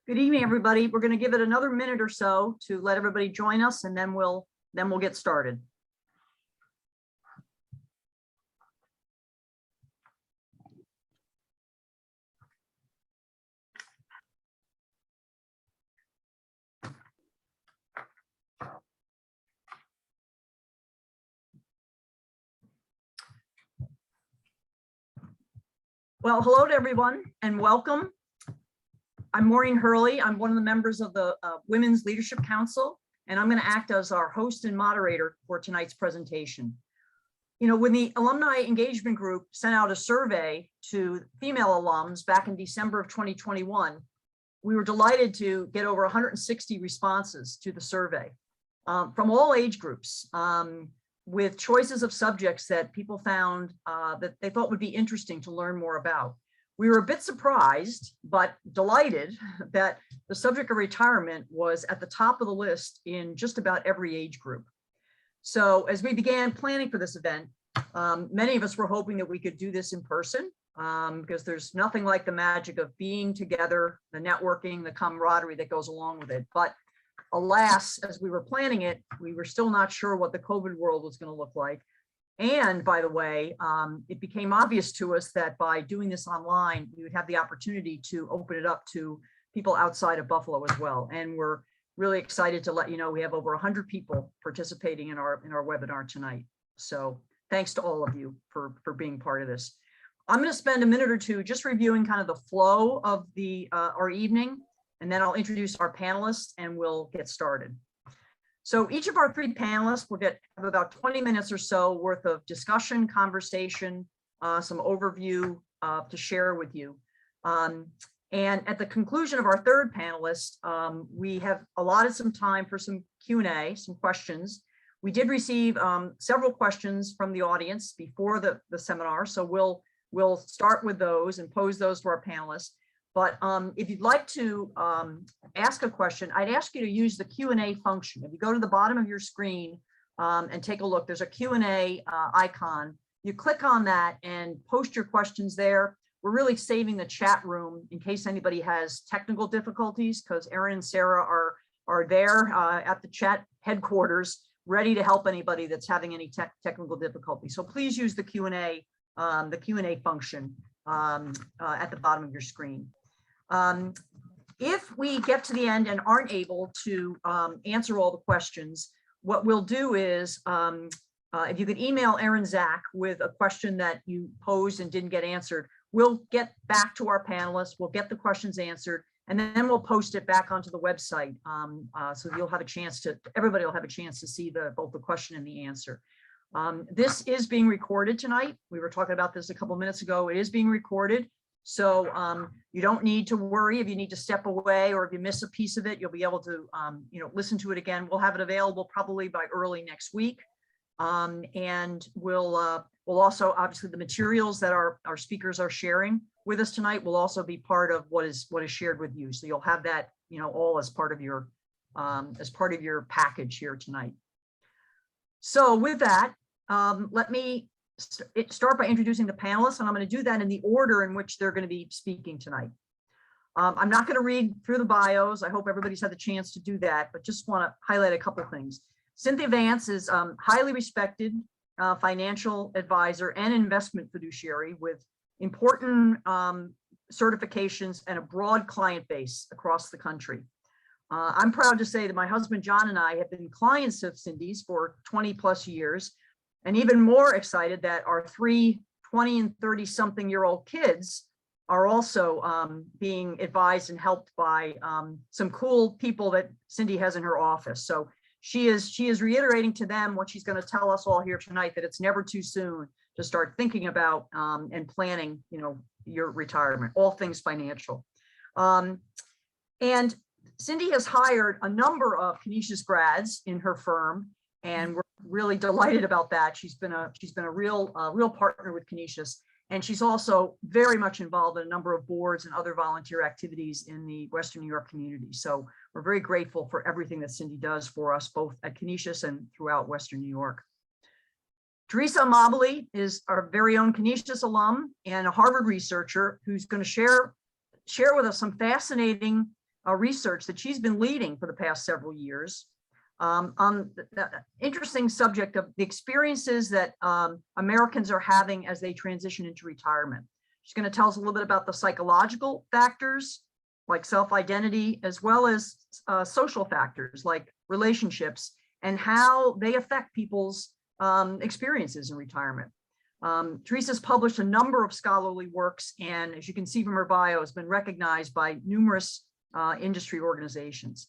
Good evening, everybody. We're going to give it another minute or so to let everybody join us, and then we'll get started. Well, hello to everyone and welcome. I'm Maureen Hurley. I'm one of the members of the Women's Leadership Council, and I'm going to act as our host and moderator for tonight's presentation. You know, when the Alumni Engagement Group sent out a survey to female alums back in December of 2021, we were delighted to get over 160 responses to the survey from all age groups, with choices of subjects that people found that they thought would be interesting to learn more about. We were a bit surprised, but delighted that the subject of retirement was at the top of the list in just about every age group. So as we began planning for this event, many of us were hoping that we could do this in person because there's nothing like the magic of being together, the networking, the camaraderie that goes along with it. But alas, as we were planning it, we were still not sure what the COVID world was going to look like. And by the way, it became obvious to us that by doing this online, we would have the opportunity to open it up to people outside of Buffalo as well. And we're really excited to let you know we have over 100 people participating in our webinar tonight. So thanks to all of you for being part of this. I'm going to spend a minute or two just reviewing kind of the flow of our evening, and then I'll introduce our panelists and we'll get started. So each of our three panelists will have about 20 minutes or so worth of discussion, conversation, some overview to share with you. And at the conclusion of our third panelist, we have allotted some time for some Q&A, some questions. We did receive several questions from the audience before the seminar, so we'll start with those and pose those to our panelists. But if you'd like to ask a question, I'd ask you to use the Q&A function. If you go to the bottom of your screen and take a look, there's a Q&A icon. You click on that and post your questions there. We're really saving the chat room in case anybody has technical difficulties, because Erin and Sarah are there at the chat headquarters, ready to help anybody that's having any technical difficulty. So please use the Q&A function at the bottom of your screen. If we get to the end and aren't able to answer all the questions, what we'll do is, if you could email Erin Zach with a question that you posed and didn't get answered, we'll get back to our panelists, we'll get the questions answered, and then we'll post it back onto the website. So you'll have a chance to, everybody will have a chance to see both the question and the answer. This is being recorded tonight. We were talking about this a couple minutes ago. It is being recorded. So you don't need to worry if you need to step away or if you miss a piece of it, you'll be able to listen to it again. We'll have it available probably by early next week. And we'll also, obviously the materials that our speakers are sharing with us tonight will also be part of what is shared with you. So you'll have that, all as part of your package here tonight. So with that, let me start by introducing the panelists, and I'm going to do that in the order in which they're going to be speaking tonight. I'm not going to read through the bios. I hope everybody's had the chance to do that, but just want to highlight a couple of things. Cynthia Vance is highly respected financial advisor and investment fiduciary with important certifications and a broad client base across the country. I'm proud to say that my husband John and I have been clients of Cindy's for 20 plus years. And even more excited that our 3 20 and 30 something year old kids are also being advised and helped by some cool people that Cindy has in her office. So she is reiterating to them what she's going to tell us all here tonight, that it's never too soon to start thinking about and planning, your retirement, all things financial. And Cindy has hired a number of Canisius grads in her firm, and we're really delighted about that. She's been a real partner with Canisius, and she's also very much involved in a number of boards and other volunteer activities in the Western New York community. So we're very grateful for everything that Cindy does for us, both at Canisius and throughout Western New York. Teresa Amabile is our very own Canisius alum and a Harvard researcher who's going to share with us some fascinating research that she's been leading for the past several years on the interesting subject of the experiences that Americans are having as they transition into retirement. She's going to tell us a little bit about the psychological factors like self-identity, as well as social factors like relationships and how they affect people's experiences in retirement. Teresa's published a number of scholarly works, and as you can see from her bio, has been recognized by numerous industry organizations.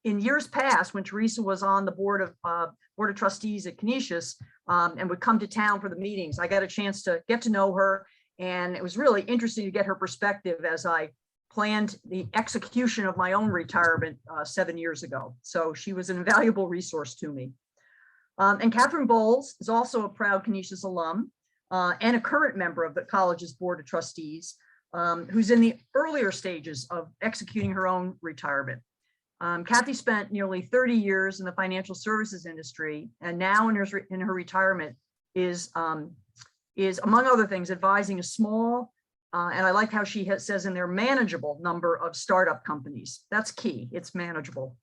In years past, when Teresa was on the board of trustees at Canisius and would come to town for the meetings, I got a chance to get to know her, and it was really interesting to get her perspective as I planned the execution of my own retirement 7 years ago. So she was an invaluable resource to me. And Catherine Bowles is also a proud Canisius alum and a current member of the college's board of trustees, who's in the earlier stages of executing her own retirement. Kathy spent nearly 30 years in the financial services industry, and now in her retirement is among other things advising a small, and I like how she says in there, manageable number of startup companies. That's key. It's manageable.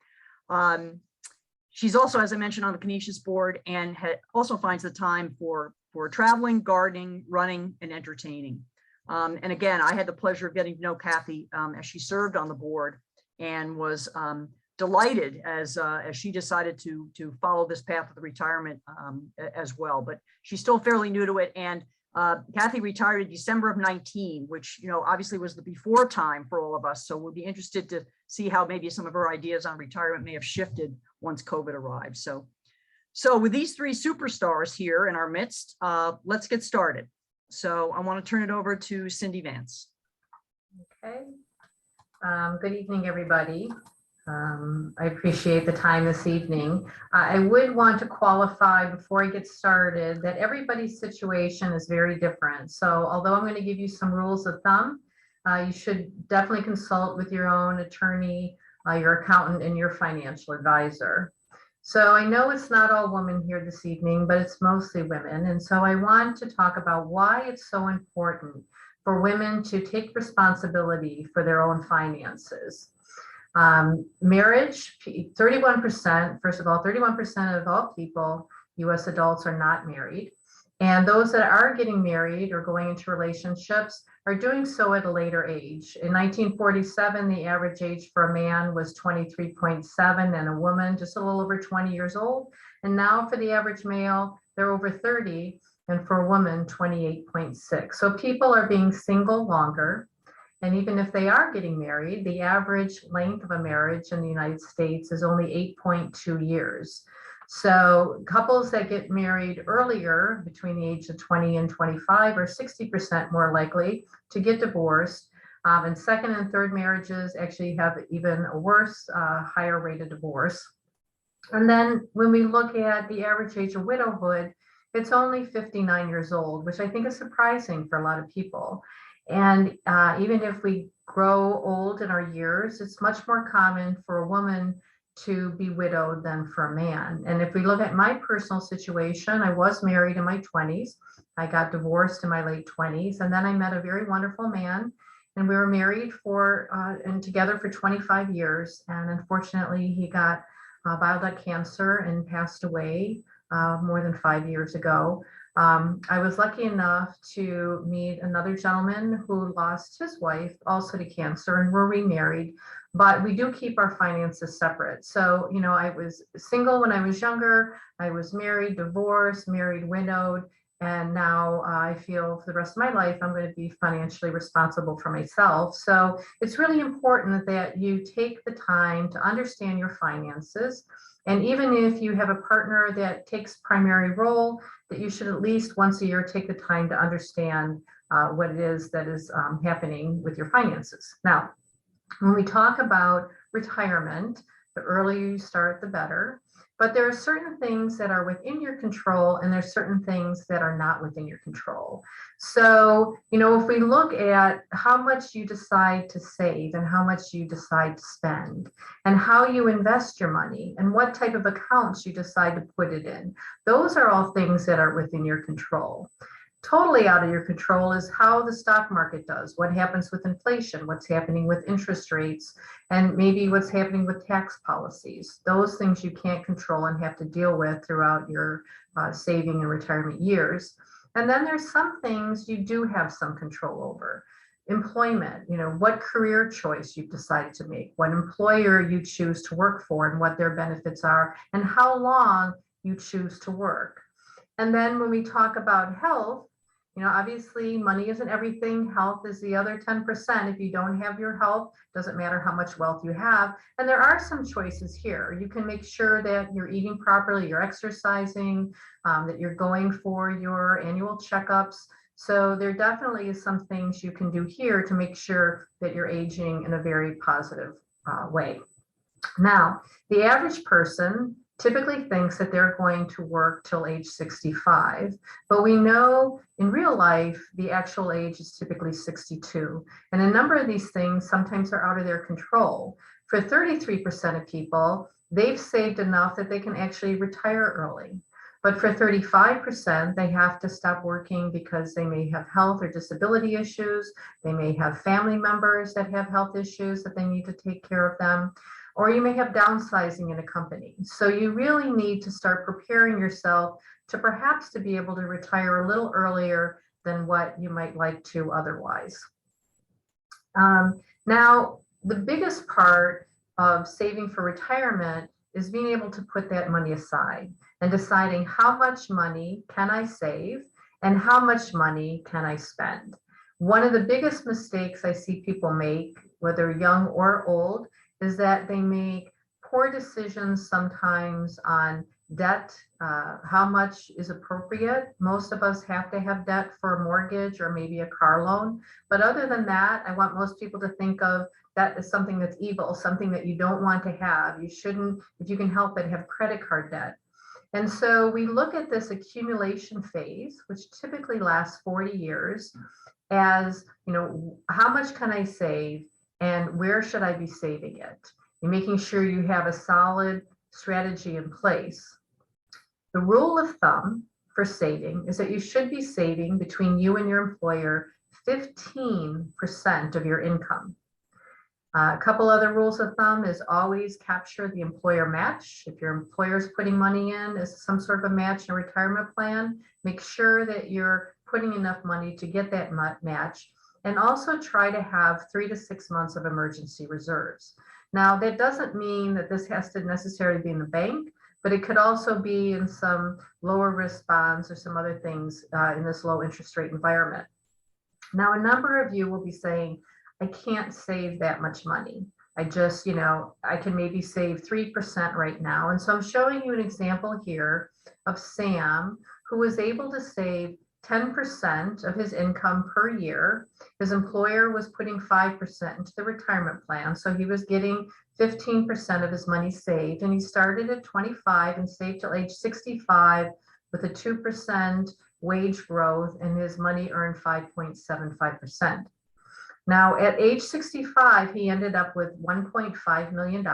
She's also, as I mentioned, on the Canisius board, and also finds the time for traveling, gardening, running, and entertaining. And again, I had the pleasure of getting to know Kathy as she served on the board, and was delighted as she decided to follow this path of the retirement as well. But she's still fairly new to it. And Kathy retired in December of 19, which, you know, obviously was the before time for all of us. So we'll be interested to see how maybe some of her ideas on retirement may have shifted once COVID arrived. So with these three superstars here in our midst, let's get started. So I want to turn it over to Cindy Vance. Okay. Good evening, everybody. I appreciate the time this evening. I would want to qualify before I get started that everybody's situation is very different. So although I'm going to give you some rules of thumb, you should definitely consult with your own attorney, your accountant, and your financial advisor. So I know it's not all women here this evening, but it's mostly women. And so I want to talk about why it's so important for women to take responsibility for their own finances. Marriage, 31%, first of all, 31% of all people, US adults, are not married. And those that are getting married or going into relationships are doing so at a later age. In 1947, the average age for a man was 23.7 and a woman just a little over 20 years old. And now for the average male, they're over 30, and for a woman, 28.6. So people are being single longer. And even if they are getting married, the average length of a marriage in the United States is only 8.2 years. So couples that get married earlier, between the age of 20 and 25, are 60% more likely to get divorced. And second and third marriages actually have even a worse, higher rate of divorce. And then when we look at the average age of widowhood, it's only 59 years old, which I think is surprising for a lot of people. And even if we grow old in our years, it's much more common for a woman to be widowed than for a man. And if we look at my personal situation, I was married in my 20s. I got divorced in my late 20s. And then I met a very wonderful man. And we were married and together for 25 years. And unfortunately, he got bile duct cancer and passed away more than 5 years ago. I was lucky enough to meet another gentleman who lost his wife also to cancer, and we're remarried, but we do keep our finances separate. So, you know, I was single when I was younger, I was married, divorced, married, widowed, and now I feel for the rest of my life, I'm going to be financially responsible for myself. So it's really important that you take the time to understand your finances. And even if you have a partner that takes primary role, that you should at least once a year take the time to understand what it is that is happening with your finances. Now, when we talk about retirement, the earlier you start, the better. But there are certain things that are within your control, and there's certain things that are not within your control. So, you know, if we look at how much you decide to save and how much you decide to spend, and how you invest your money, and what type of accounts you decide to put it in, those are all things that are within your control. Totally out of your control is how the stock market does, what happens with inflation, what's happening with interest rates, and maybe what's happening with tax policies. Those things you can't control and have to deal with throughout your saving and retirement years. And then there's some things you do have some control over. Employment, what career choice you've decided to make, what employer you choose to work for and what their benefits are, and how long you choose to work. And then when we talk about health, obviously money isn't everything. Health is the other 10%. If you don't have your health, doesn't matter how much wealth you have. And there are some choices here. You can make sure that you're eating properly, you're exercising, that you're going for your annual checkups. So there definitely is some things you can do here to make sure that you're aging in a very positive way. Now, the average person typically thinks that they're going to work till age 65, but we know in real life, the actual age is typically 62. And a number of these things sometimes are out of their control. For 33% of people, they've saved enough that they can actually retire early. But for 35%, they have to stop working because they may have health or disability issues. They may have family members that have health issues that they need to take care of them. Or you may have downsizing in a company. So you really need to start preparing yourself to perhaps to be able to retire a little earlier than what you might like to otherwise. Now, the biggest part of saving for retirement is being able to put that money aside and deciding how much money can I save and how much money can I spend. One of the biggest mistakes I see people make, whether young or old, is that they make poor decisions sometimes on debt, how much is appropriate. Most of us have to have debt for a mortgage or maybe a car loan. But other than that, I want most people to think of that as something that's evil, something that you don't want to have. You shouldn't, if you can help it, have credit card debt. And so we look at this accumulation phase, which typically lasts 40 years, as, how much can I save? And where should I be saving it? And making sure you have a solid strategy in place. The rule of thumb for saving is that you should be saving between you and your employer 15% of your income. A couple other rules of thumb is always capture the employer match. If your employer is putting money in as some sort of a match in a retirement plan, make sure that you're putting enough money to get that match. And also try to have 3 to 6 months of emergency reserves. Now, that doesn't mean that this has to necessarily be in the bank, but it could also be in some lower risk bonds or some other things in this low interest rate environment. Now, a number of you will be saying, I can't save that much money. I just, I can maybe save 3% right now. And so I'm showing you an example here of Sam, who was able to save 10% of his income per year. His employer was putting 5% into the retirement plan. So he was getting 15% of his money saved. And he started at 25 and saved till age 65 with a 2% wage growth, and his money earned 5.75%. Now, at age 65, he ended up with $1.5 million.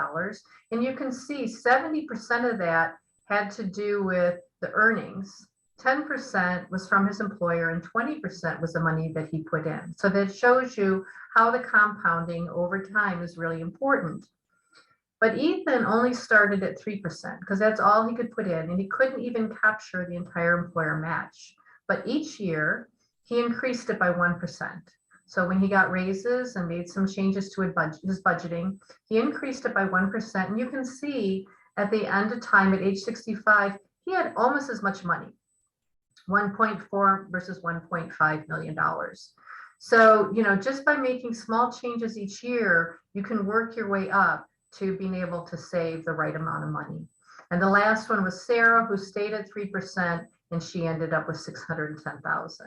And you can see 70% of that had to do with the earnings. 10% was from his employer and 20% was the money that he put in. So that shows you how the compounding over time is really important. But Ethan only started at 3% because that's all he could put in, and he couldn't even capture the entire employer match. But each year he increased it by 1%. So when he got raises and made some changes to his budgeting, he increased it by 1%. And you can see at the end of time at age 65, he had almost as much money. 1.4 versus $1.5 million. So, just by making small changes each year, you can work your way up to being able to save the right amount of money. And the last one was Sarah, who stayed at 3%, and she ended up with $610,000.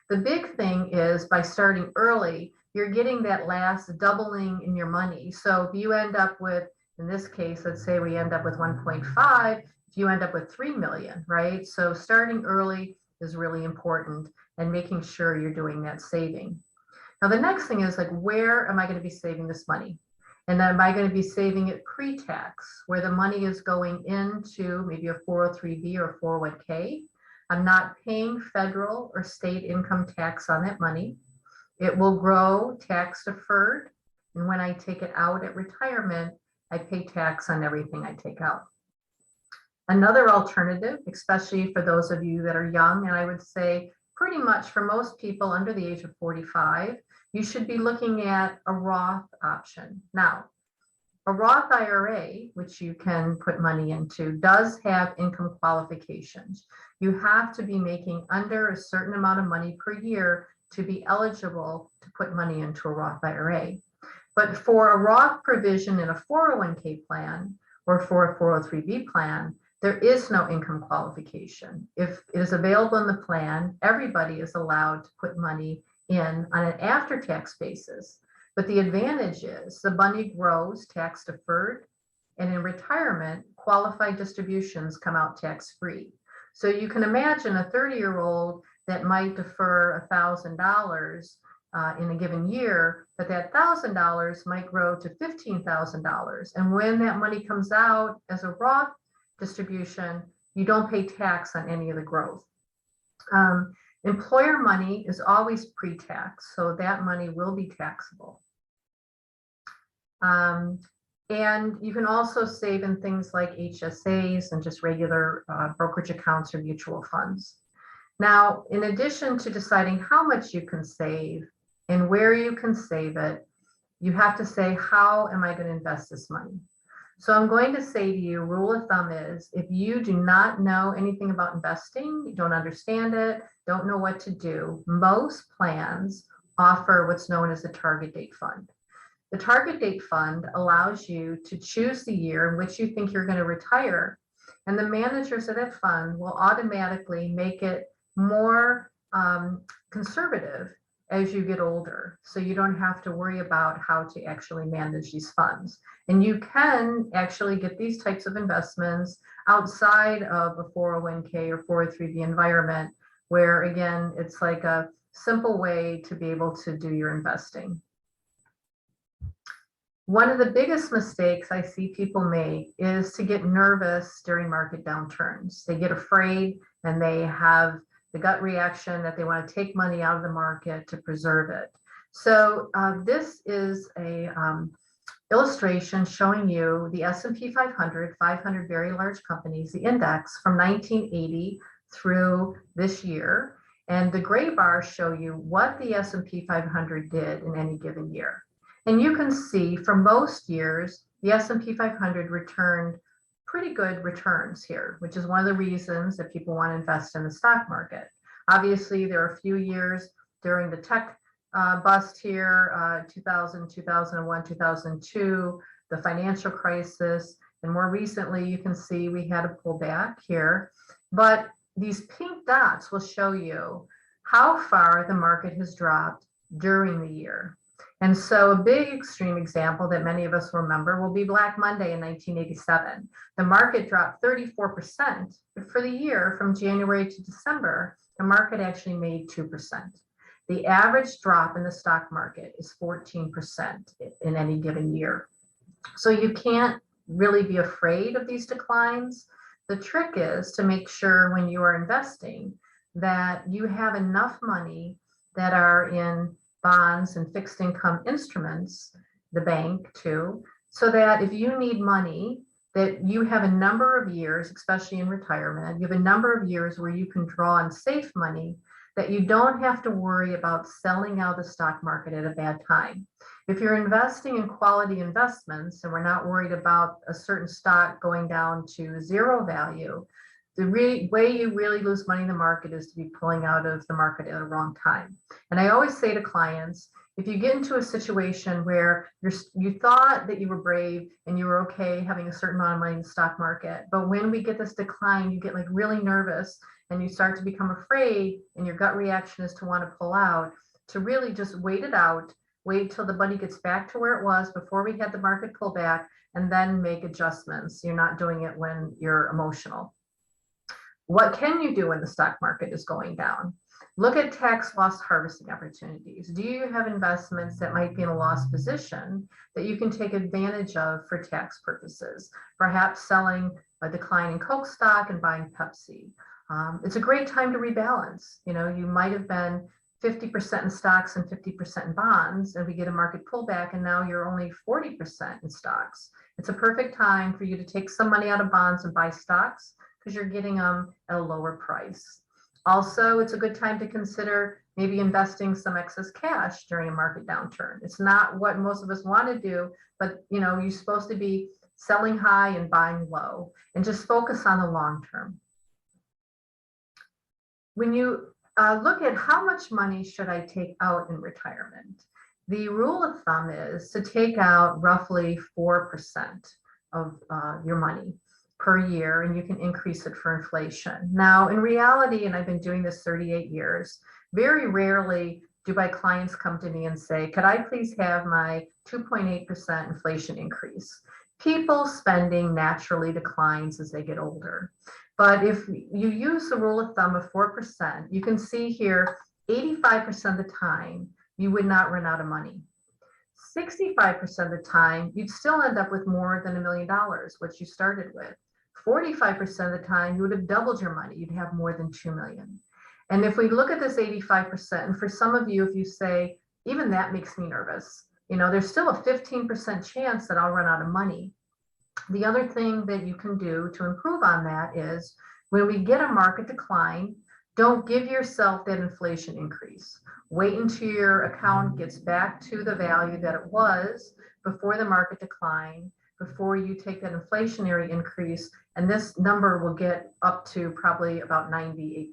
The big thing is by starting early, you're getting that last doubling in your money. So if you end up with, in this case, let's say we end up with 1.5, you end up with 3 million, right? So starting early is really important, and making sure you're doing that saving. Now, the next thing is where am I going to be saving this money? And then am I going to be saving it pre-tax, where the money is going into maybe a 403B or 401k? I'm not paying federal or state income tax on that money. It will grow tax deferred. And when I take it out at retirement, I pay tax on everything I take out. Another alternative, especially for those of you that are young, and I would say pretty much for most people under the age of 45, you should be looking at a Roth option. Now, a Roth IRA, which you can put money into, does have income qualifications. You have to be making under a certain amount of money per year to be eligible to put money into a Roth IRA. But for a Roth provision in a 401k plan or for a 403b plan, there is no income qualification. If it is available in the plan, everybody is allowed to put money in on an after-tax basis. But the advantage is the money grows tax deferred, and in retirement, qualified distributions come out tax-free. So you can imagine a 30-year-old that might defer $1,000 in a given year, but that $1,000 might grow to $15,000. And when that money comes out as a Roth distribution, you don't pay tax on any of the growth. Employer money is always pre-tax, so that money will be taxable. And you can also save in things like HSAs and just regular brokerage accounts or mutual funds. Now, in addition to deciding how much you can save and where you can save it, you have to say, how am I going to invest this money? So I'm going to say to you, rule of thumb is, if you do not know anything about investing, you don't understand it, don't know what to do, most plans offer what's known as a target date fund. The target date fund allows you to choose the year in which you think you're going to retire, and the managers of that fund will automatically make it more conservative as you get older. So you don't have to worry about how to actually manage these funds. And you can actually get these types of investments outside of a 401k or 403b environment, where again, it's like a simple way to be able to do your investing. One of the biggest mistakes I see people make is to get nervous during market downturns. They get afraid and they have the gut reaction that they want to take money out of the market to preserve it. So this is a illustration showing you the S&P 500, 500 very large companies, the index from 1980 through this year. And the gray bars show you what the S&P 500 did in any given year. And you can see for most years, the S&P 500 returned pretty good returns here, which is one of the reasons that people want to invest in the stock market. Obviously, there are a few years during the tech bust here, 2000, 2001, 2002, the financial crisis, and more recently, you can see we had a pullback here. But these pink dots will show you how far the market has dropped during the year. And so a big extreme example that many of us remember will be Black Monday in 1987. The market dropped 34%, but for the year from January to December, the market actually made 2%. The average drop in the stock market is 14% in any given year. So you can't really be afraid of these declines. The trick is to make sure when you are investing that you have enough money that are in bonds and fixed income instruments, the bank too, so that if you need money, that you have a number of years, especially in retirement, you have a number of years where you can draw on safe money, that you don't have to worry about selling out the stock market at a bad time. If you're investing in quality investments and we're not worried about a certain stock going down to zero value, the way you really lose money in the market is to be pulling out of the market at the wrong time. And I always say to clients, if you get into a situation where you thought that you were brave and you were okay having a certain amount of money in the stock market, but when we get this decline, you get like really nervous and you start to become afraid, and your gut reaction is to want to pull out, to really just wait it out, wait till the money gets back to where it was before we had the market pull back, and then make adjustments. You're not doing it when you're emotional. What can you do when the stock market is going down? Look at tax loss harvesting opportunities. Do you have investments that might be in a loss position that you can take advantage of for tax purposes? Perhaps selling a decline in Coke stock and buying Pepsi, It's a great time to rebalance. You know, you might have been 50% in stocks and 50% in bonds, and we get a market pullback, and now you're only 40% in stocks. It's a perfect time for you to take some money out of bonds and buy stocks because you're getting them at a lower price. Also, it's a good time to consider maybe investing some excess cash during a market downturn. It's not what most of us want to do, but you know, you're supposed to be selling high and buying low and just focus on the long term. When you look at how much money should I take out in retirement, the rule of thumb is to take out roughly 4% of your money per year, and you can increase it for inflation. Now, in reality, and I've been doing this 38 years, very rarely do my clients come to me and say, could I please have my 2.8% inflation increase? People's spending naturally declines as they get older. But if you use the rule of thumb of 4%, you can see here 85% of the time you would not run out of money. 65% of the time you'd still end up with more than $1 million, which you started with. 45% of the time you would have doubled your money. You'd have more than 2 million. And if we look at this 85%, and for some of you, if you say, even that makes me nervous, you know, there's still a 15% chance that I'll run out of money. The other thing that you can do to improve on that is when we get a market decline, don't give yourself that inflation increase. Wait until your account gets back to the value that it was before the market decline, before you take that inflationary increase, and this number will get up to probably about 98%.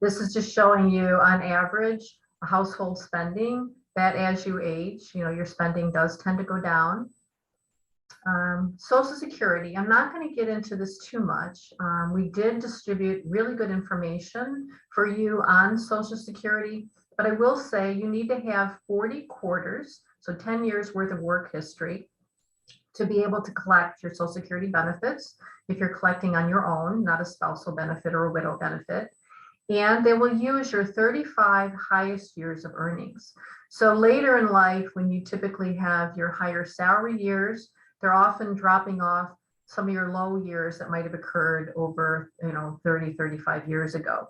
This is just showing you on average household spending that as you age, you know, your spending does tend to go down. Social Security, I'm not going to get into this too much. We did distribute really good information for you on Social Security, but I will say you need to have 40 quarters, so 10 years worth of work history, to be able to collect your Social Security benefits if you're collecting on your own, not a spousal benefit or a widow benefit. And they will use your 35 highest years of earnings. So later in life, when you typically have your higher salary years, they're often dropping off some of your low years that might have occurred over, 30, 35 years ago.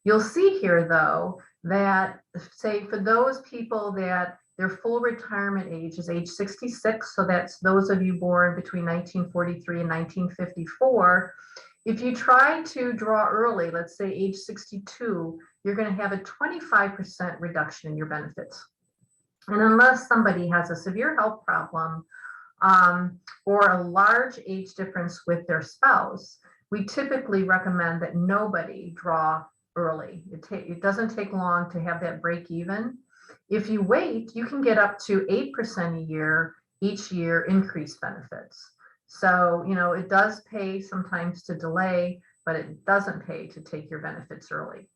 You'll see here, though, that say for those people that their full retirement age is age 66, so that's those of you born between 1943 and 1954, if you try to draw early, let's say age 62, you're going to have a 25% reduction in your benefits. And unless somebody has a severe health problem, or a large age difference with their spouse, we typically recommend that nobody draw early. It doesn't take long to have that break even. If you wait, you can get up to 8% a year, each year increased benefits. So, it does pay sometimes to delay, but it doesn't pay to take your benefits early.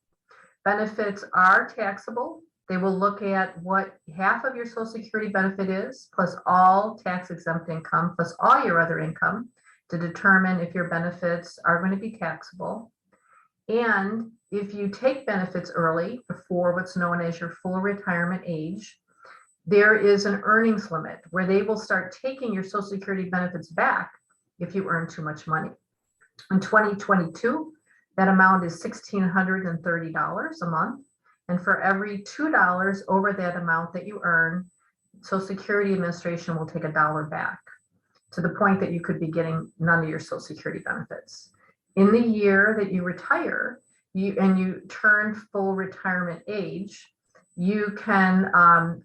Benefits are taxable. They will look at what half of your Social Security benefit is, plus all tax-exempt income, plus all your other income, to determine if your benefits are going to be taxable. And if you take benefits early, before what's known as your full retirement age, there is an earnings limit where they will start taking your Social Security benefits back if you earn too much money. In 2022, that amount is $1,630 a month. And for every $2 over that amount that you earn, Social Security Administration will take $1 back, to the point that you could be getting none of your Social Security benefits. In the year that you retire, you turn full retirement age, you can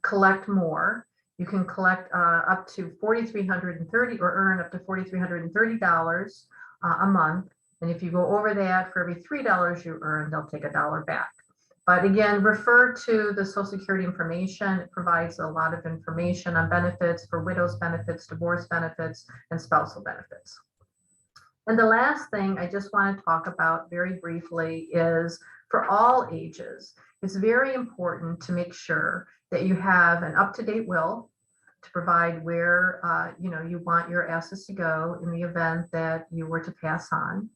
collect more. You can collect up to $4,330 or earn up to $4,330 a month. And if you go over that, for every $3 you earn, they'll take $1 back. But again, refer to the Social Security information. It provides a lot of information on benefits for widows benefits, divorce benefits, and spousal benefits. And the last thing I just want to talk about very briefly is for all ages, it's very important to make sure that you have an up-to-date will to provide where you want your assets to go in the event that you were to pass on.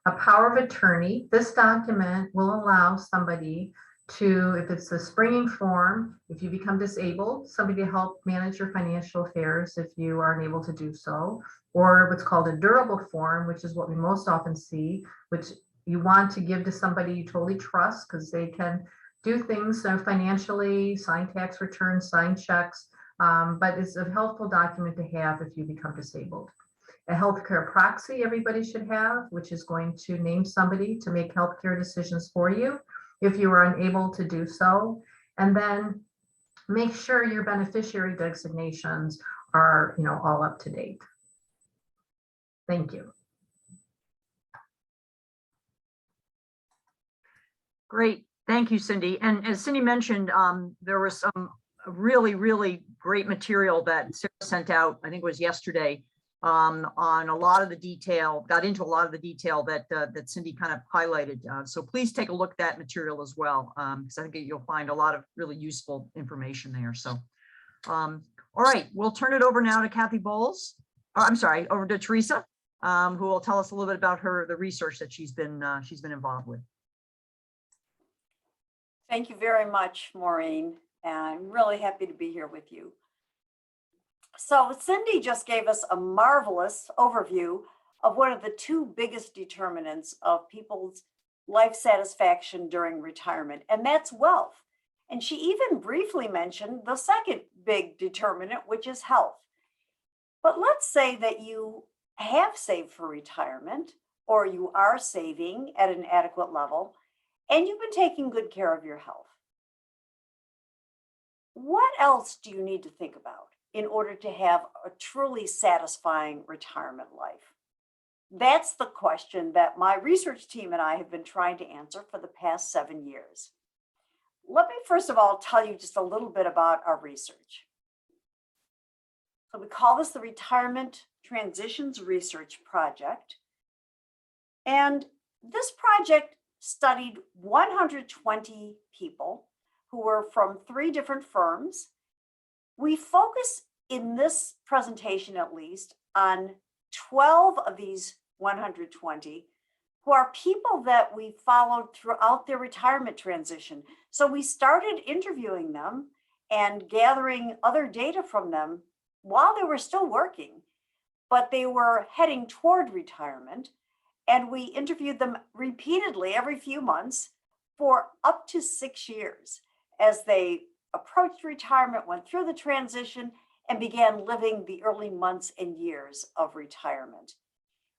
A power of attorney. This document will allow somebody to, if it's a springing form, if you become disabled, somebody to help manage your financial affairs if you are unable to do so, or what's called a durable form, which is what we most often see, which you want to give to somebody you totally trust because they can do things financially, sign tax returns, sign checks, but it's a helpful document to have if you become disabled. A healthcare proxy everybody should have, which is going to name somebody to make healthcare decisions for you if you are unable to do so. And then make sure your beneficiary designations are, all up to date. Thank you. Great. Thank you, Cindy. And as Cindy mentioned, there was some really, really great material that Sarah sent out, I think it was yesterday, on a lot of the detail, got into a lot of the detail that that Cindy kind of highlighted. So please take a look at that material as well, because I think you'll find a lot of really useful information there. So, all right, we'll turn it over now to Kathy Bowles. Oh, I'm sorry, over to Teresa, who will tell us a little bit about the research that she's been involved with. Thank you very much, Maureen, and I'm really happy to be here with you. So Cindy just gave us a marvelous overview of one of the two biggest determinants of people's life satisfaction during retirement, and that's wealth. And she even briefly mentioned the second big determinant, which is health. But let's say that you have saved for retirement, or you are saving at an adequate level, and you've been taking good care of your health. What else do you need to think about in order to have a truly satisfying retirement life? That's the question that my research team and I have been trying to answer for the past 7 years. Let me first of all tell you just a little bit about our research. So we call this the Retirement Transitions Research Project. And this project studied 120 people who were from 3 different firms. We focus in this presentation, at least, on 12 of these 120 who are people that we followed throughout their retirement transition. So we started interviewing them and gathering other data from them while they were still working, but they were heading toward retirement. And we interviewed them repeatedly every few months for up to 6 years as they approached retirement, went through the transition, and began living the early months and years of retirement.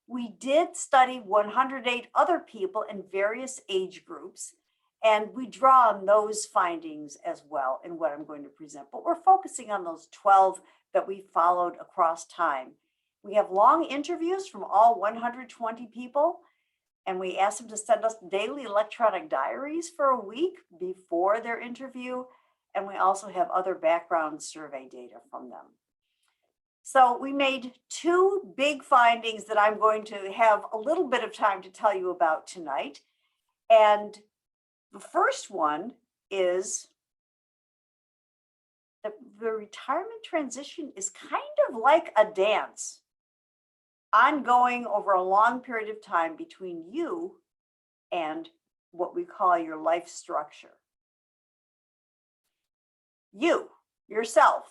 We did study 108 other people in various age groups, and we draw on those findings as well in what I'm going to present. But we're focusing on those 12 that we followed across time. We have long interviews from all 120 people, and we asked them to send us daily electronic diaries for a week before their interview, and we also have other background survey data from them. So we made 2 big findings that I'm going to have a little bit of time to tell you about tonight. And the first one is that the retirement transition is kind of like a dance, ongoing over a long period of time between you and what we call your life structure. You, yourself,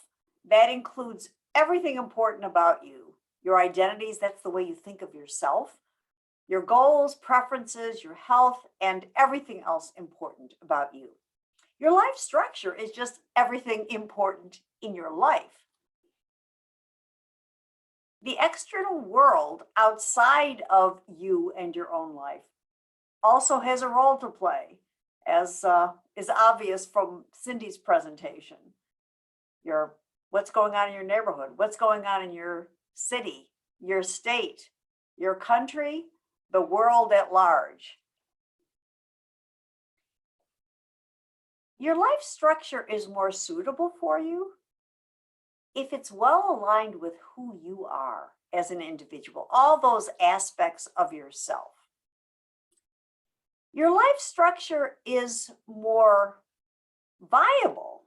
that includes everything important about you, your identities, that's the way you think of yourself, your goals, preferences, your health, and everything else important about you. Your life structure is just everything important in your life. The external world outside of you and your own life also has a role to play, as is obvious from Cindy's presentation. What's going on in your neighborhood, what's going on in your city, your state, your country, the world at large. Your life structure is more suitable for you if it's well aligned with who you are as an individual, all those aspects of yourself. Your life structure is more viable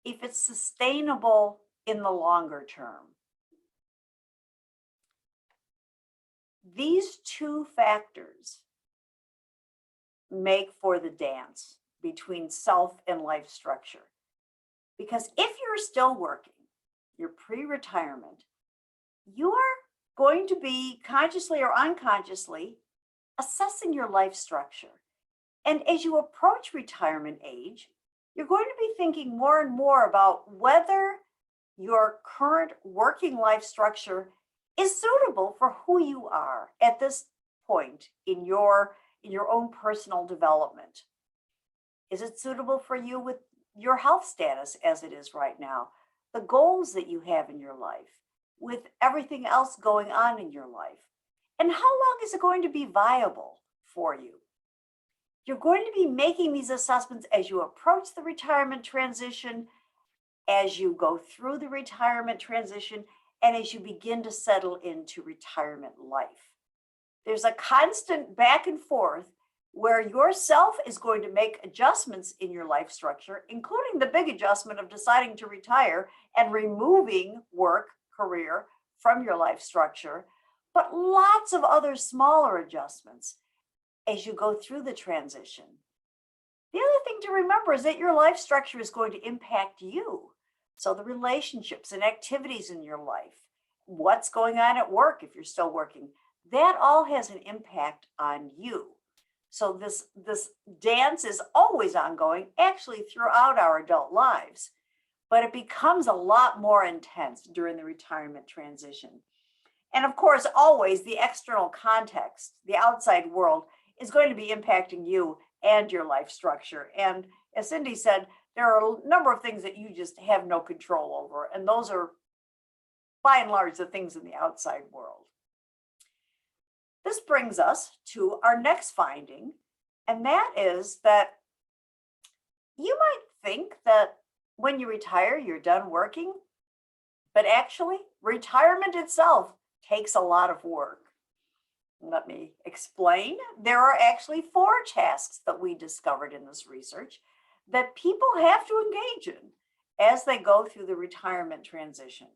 if it's sustainable in the longer term. These 2 factors make for the dance between self and life structure. Because if you're still working, you're pre-retirement, you are going to be consciously or unconsciously assessing your life structure. And as you approach retirement age, you're going to be thinking more and more about whether your current working life structure is suitable for who you are at this point in your own personal development. Is it suitable for you with your health status as it is right now, the goals that you have in your life, with everything else going on in your life? And how long is it going to be viable for you? You're going to be making these assessments as you approach the retirement transition, as you go through the retirement transition, and as you begin to settle into retirement life. There's a constant back and forth where yourself is going to make adjustments in your life structure, including the big adjustment of deciding to retire and removing work, career from your life structure, but lots of other smaller adjustments as you go through the transition. The other thing to remember is that your life structure is going to impact you. So the relationships and activities in your life, what's going on at work if you're still working, that all has an impact on you. So this dance is always ongoing, actually throughout our adult lives, but it becomes a lot more intense during the retirement transition. And of course, always the external context, the outside world, is going to be impacting you and your life structure. And as Cindy said, there are a number of things that you just have no control over. And those are, by and large, the things in the outside world. This brings us to our next finding, and that is that you might think that when you retire, you're done working, but actually, retirement itself takes a lot of work. Let me explain. There are actually 4 tasks that we discovered in this research that people have to engage in as they go through the retirement transition.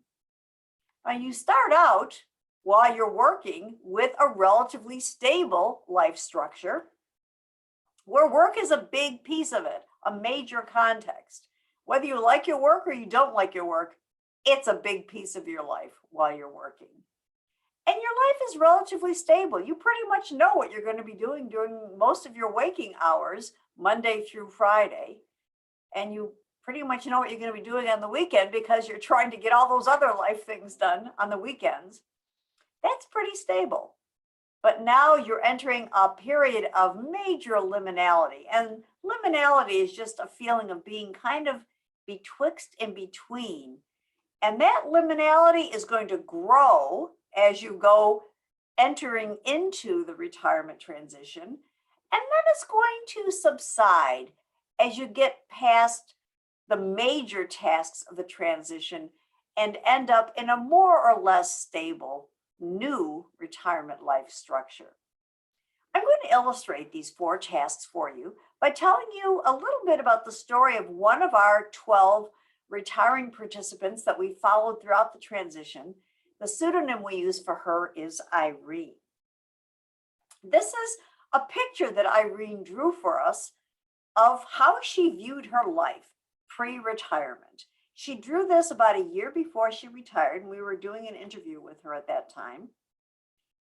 Now, you start out while you're working with a relatively stable life structure, where work is a big piece of it, a major context. Whether you like your work or you don't like your work, it's a big piece of your life while you're working. And your life is relatively stable. You pretty much know what you're going to be doing during most of your waking hours, Monday through Friday. And you pretty much know what you're going to be doing on the weekend because you're trying to get all those other life things done on the weekends. That's pretty stable. But now you're entering a period of major liminality. And liminality is just a feeling of being kind of betwixt and between. And that liminality is going to grow as you go entering into the retirement transition. And then it's going to subside as you get past the major tasks of the transition and end up in a more or less stable new retirement life structure. I'm going to illustrate these 4 tasks for you by telling you a little bit about the story of one of our 12 retiring participants that we followed throughout the transition. The pseudonym we use for her is Irene. This is a picture that Irene drew for us of how she viewed her life pre-retirement. She drew this about a year before she retired, and we were doing an interview with her at that time.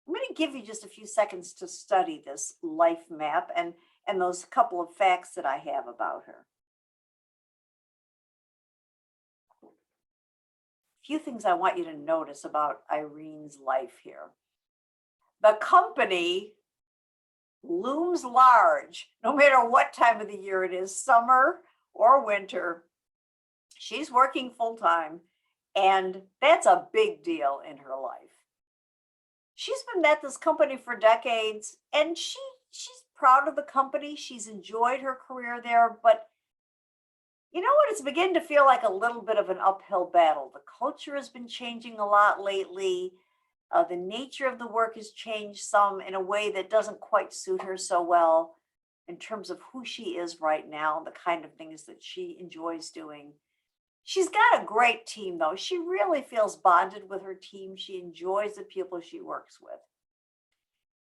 I'm going to give you just a few seconds to study this life map and those couple of facts that I have about her. A few things I want you to notice about Irene's life here. The company looms large, no matter what time of the year it is, summer or winter. She's working full time, and that's a big deal in her life. She's been at this company for decades, and she's proud of the company. She's enjoyed her career there, but you know what? It's beginning to feel like a little bit of an uphill battle. The culture has been changing a lot lately. The nature of the work has changed some in a way that doesn't quite suit her so well in terms of who she is right now, the kind of things that she enjoys doing. She's got a great team, though. She really feels bonded with her team. She enjoys the people she works with.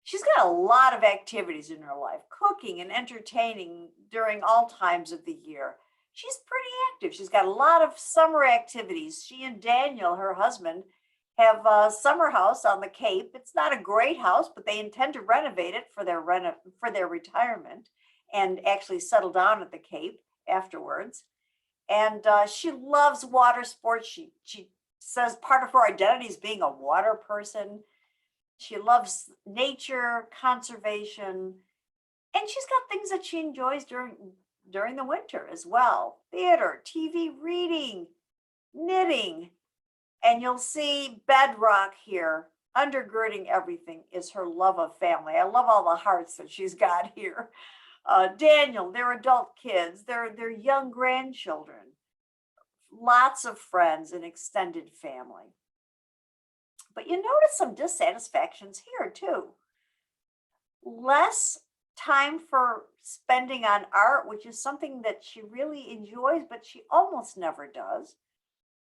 She's got a lot of activities in her life, cooking and entertaining during all times of the year. She's pretty active. She's got a lot of summer activities. She and Daniel, her husband, have a summer house on the Cape. It's not a great house, but they intend to renovate it for their retirement and actually settle down at the Cape afterwards. And she loves water sports. She says part of her identity is being a water person. She loves nature, conservation, and she's got things that she enjoys during the winter as well. Theater, TV, reading, knitting. And you'll see bedrock here, undergirding everything is her love of family. I love all the hearts that she's got here. Daniel, their adult kids, their young grandchildren, lots of friends and extended family. But you notice some dissatisfactions here too. Less time for spending on art, which is something that she really enjoys, but she almost never does.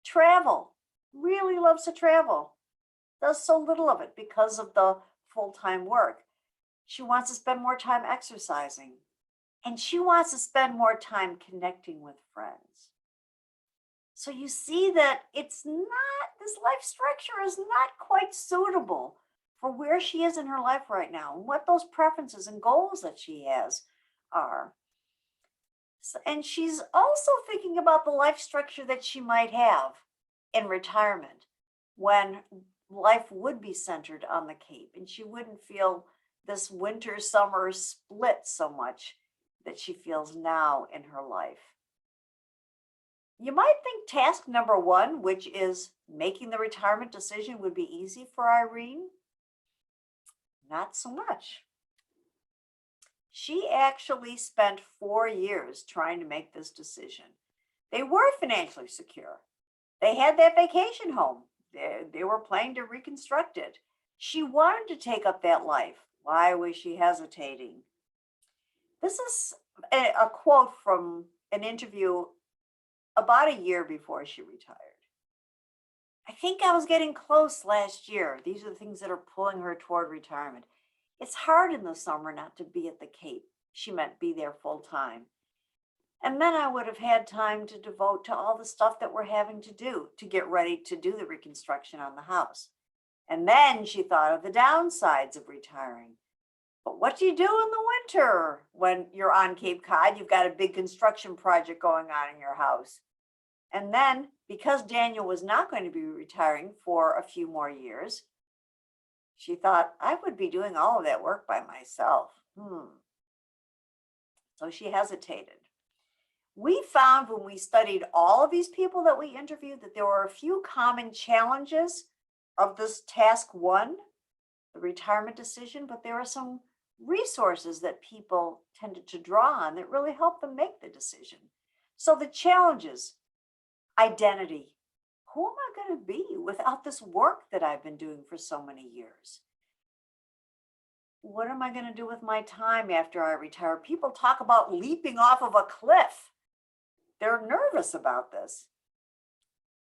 Travel, really loves to travel, does so little of it because of the full-time work. She wants to spend more time exercising, and she wants to spend more time connecting with friends. So you see that this life structure is not quite suitable for where she is in her life right now and what those preferences and goals that she has are. And she's also thinking about the life structure that she might have in retirement when life would be centered on the Cape and she wouldn't feel this winter summer split so much that she feels now in her life. You might think task number 1, which is making the retirement decision, would be easy for Irene. Not so much. She actually spent 4 years trying to make this decision. They were financially secure. They had that vacation home. They were planning to reconstruct it. She wanted to take up that life. Why was she hesitating? This is a quote from an interview about a year before she retired. I think I was getting close last year. These are the things that are pulling her toward retirement. It's hard in the summer not to be at the Cape. She meant be there full time. And then I would have had time to devote to all the stuff that we're having to do to get ready to do the reconstruction on the house. And then she thought of the downsides of retiring. But what do you do in the winter when you're on Cape Cod? You've got a big construction project going on in your house. And then, because Daniel was not going to be retiring for a few more years, she thought, I would be doing all of that work by myself. So she hesitated. We found when we studied all of these people that we interviewed that there were a few common challenges of this task 1, the retirement decision, but there are some resources that people tended to draw on that really helped them make the decision. So the challenges: identity. Who am I going to be without this work that I've been doing for so many years? What am I going to do with my time after I retire? People talk about leaping off of a cliff. They're nervous about this.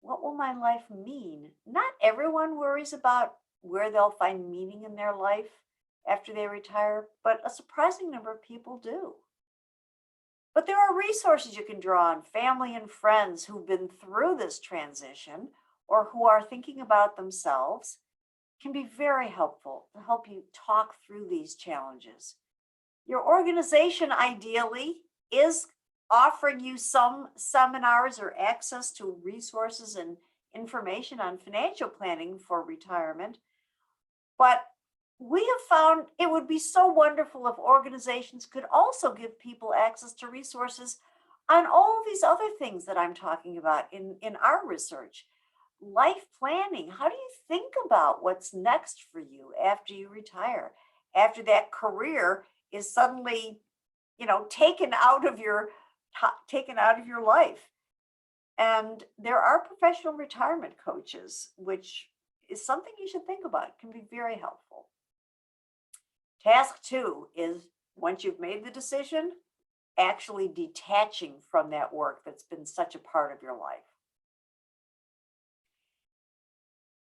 What will my life mean? Not everyone worries about where they'll find meaning in their life after they retire, but a surprising number of people do. But there are resources you can draw on, family and friends who've been through this transition or who are thinking about themselves can be very helpful to help you talk through these challenges. Your organization ideally is offering you some seminars or access to resources and information on financial planning for retirement. But we have found it would be so wonderful if organizations could also give people access to resources on all these other things that I'm talking about in our research. Life planning. How do you think about what's next for you after you retire? After that career is suddenly, taken out of your life. And there are professional retirement coaches, which is something you should think about. It can be very helpful. Task 2 is, once you've made the decision, actually detaching from that work that's been such a part of your life.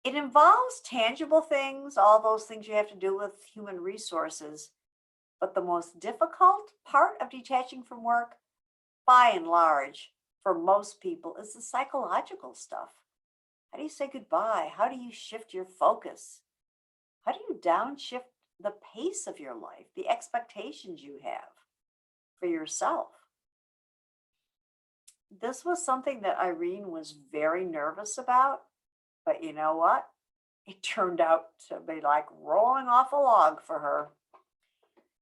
It involves tangible things, all those things you have to do with human resources. But the most difficult part of detaching from work, by and large, for most people, is the psychological stuff. How do you say goodbye? How do you shift your focus? How do you downshift the pace of your life, the expectations you have for yourself? This was something that Irene was very nervous about, but you know what? It turned out to be like rolling off a log for her.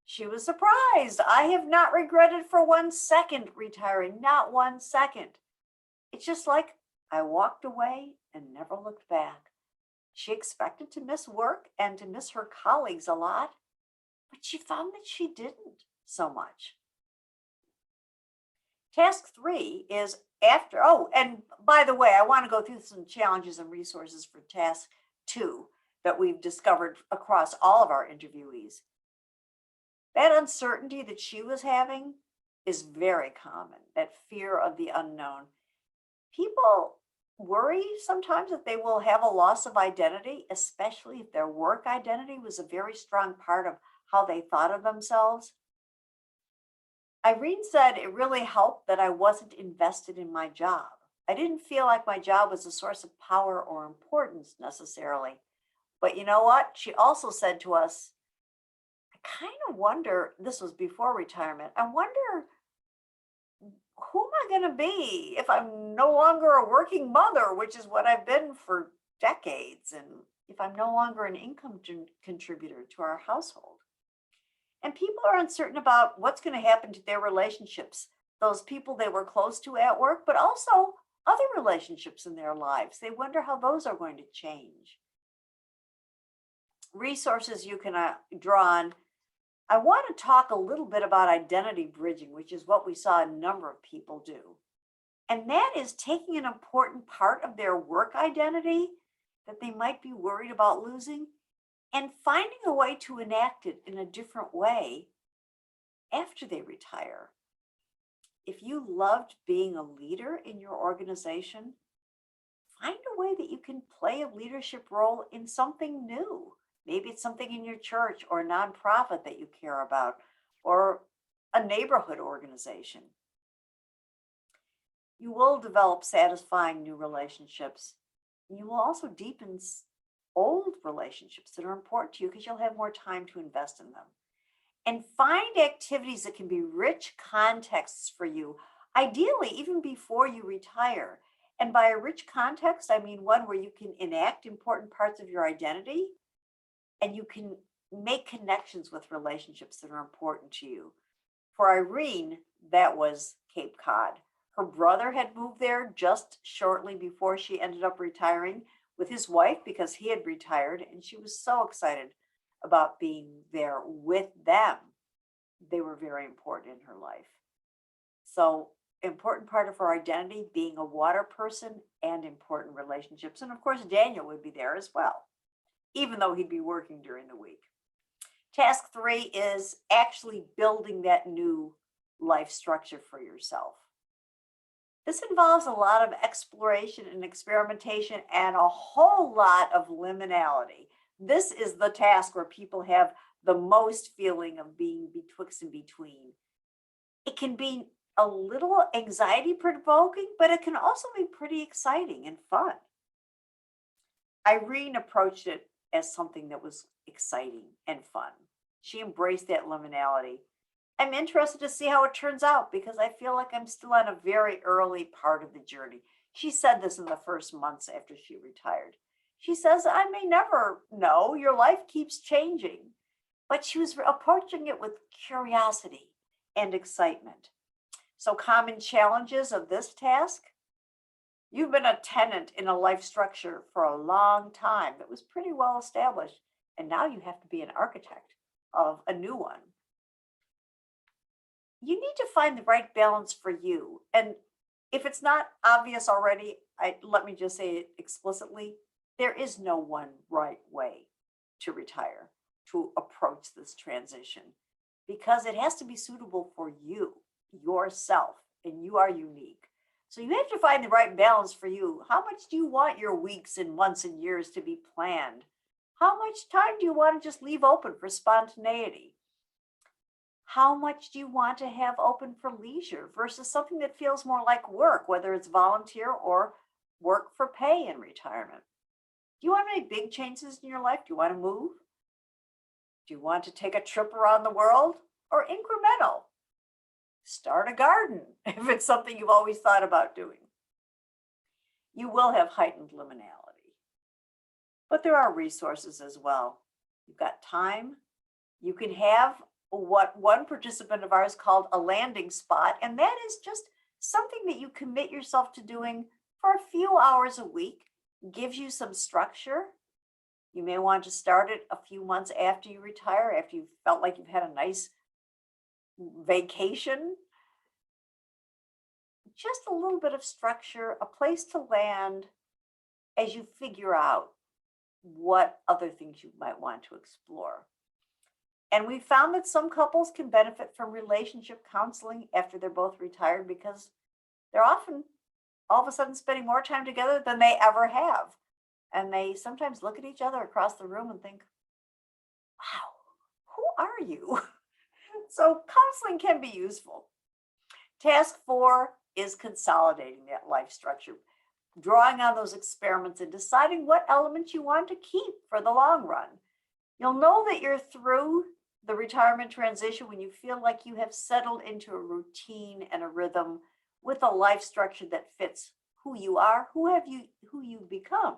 She was surprised. I have not regretted for 1 second retiring, not 1 second. It's just like I walked away and never looked back. She expected to miss work and to miss her colleagues a lot, but she found that she didn't so much. Task 3 is after, oh, and by the way, I want to go through some challenges and resources for task 2 that we've discovered across all of our interviewees. That uncertainty that she was having is very common, that fear of the unknown. People worry sometimes that they will have a loss of identity, especially if their work identity was a very strong part of how they thought of themselves. Irene said it really helped that I wasn't invested in my job. I didn't feel like my job was a source of power or importance necessarily. But you know what? She also said to us, I kind of wonder, this was before retirement, I wonder who am I going to be if I'm no longer a working mother, which is what I've been for decades, and if I'm no longer an income contributor to our household. And people are uncertain about what's going to happen to their relationships, those people they were close to at work, but also other relationships in their lives. They wonder how those are going to change. Resources you can draw on. I want to talk a little bit about identity bridging, which is what we saw a number of people do. And that is taking an important part of their work identity that they might be worried about losing and finding a way to enact it in a different way after they retire. If you loved being a leader in your organization, find a way that you can play a leadership role in something new. Maybe it's something in your church or a nonprofit that you care about, or a neighborhood organization. You will develop satisfying new relationships. You will also deepen old relationships that are important to you because you'll have more time to invest in them. And find activities that can be rich contexts for you, ideally even before you retire. And by a rich context, I mean one where you can enact important parts of your identity and you can make connections with relationships that are important to you. For Irene, that was Cape Cod. Her brother had moved there just shortly before she ended up retiring with his wife because he had retired, and she was so excited about being there with them. They were very important in her life. So, important part of her identity, being a water person, and important relationships. And of course, Daniel would be there as well, even though he'd be working during the week. Task 3 is actually building that new life structure for yourself. This involves a lot of exploration and experimentation and a whole lot of liminality. This is the task where people have the most feeling of being betwixt and between. It can be a little anxiety provoking, but it can also be pretty exciting and fun. Irene approached it as something that was exciting and fun. She embraced that liminality. I'm interested to see how it turns out because I feel like I'm still on a very early part of the journey. She said this in the first months after she retired. She says, I may never know, your life keeps changing. But she was approaching it with curiosity and excitement. So common challenges of this task. You've been a tenant in a life structure for a long time that was pretty well established. And now you have to be an architect of a new one. You need to find the right balance for you. And if it's not obvious already, let me just say it explicitly. There is no one right way to retire, to approach this transition, because it has to be suitable for you, yourself, and you are unique. So you have to find the right balance for you. How much do you want your weeks and months and years to be planned? How much time do you want to just leave open for spontaneity? How much do you want to have open for leisure versus something that feels more like work, whether it's volunteer or work for pay in retirement? Do you want to make big changes in your life? Do you want to move? Do you want to take a trip around the world, or incremental? Start a garden if it's something you've always thought about doing. You will have heightened liminality, but there are resources as well. You've got time. You can have what one participant of ours called a landing spot, and that is just something that you commit yourself to doing for a few hours a week, gives you some structure. You may want to start it a few months after you retire, after you've felt like you've had a nice vacation. Just a little bit of structure, a place to land as you figure out what other things you might want to explore. And we found that some couples can benefit from relationship counseling after they're both retired, because they're often all of a sudden spending more time together than they ever have. And they sometimes look at each other across the room and think, wow, who are you? So counseling can be useful. Task 4 is consolidating that life structure, drawing on those experiments and deciding what elements you want to keep for the long run. You'll know that you're through the retirement transition when you feel like you have settled into a routine and a rhythm with a life structure that fits who you are, who you've become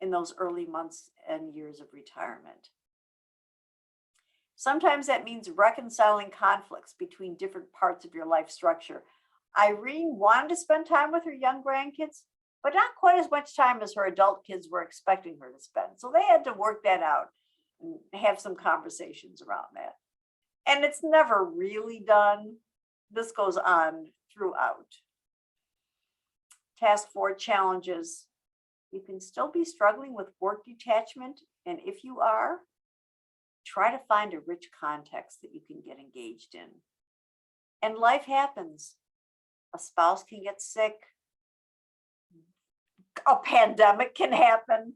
in those early months and years of retirement. Sometimes that means reconciling conflicts between different parts of your life structure. Irene wanted to spend time with her young grandkids, but not quite as much time as her adult kids were expecting her to spend. So they had to work that out and have some conversations around that. And it's never really done. This goes on throughout. Task 4, challenges. You can still be struggling with work detachment. And if you are, try to find a rich context that you can get engaged in. And life happens. A spouse can get sick. A pandemic can happen.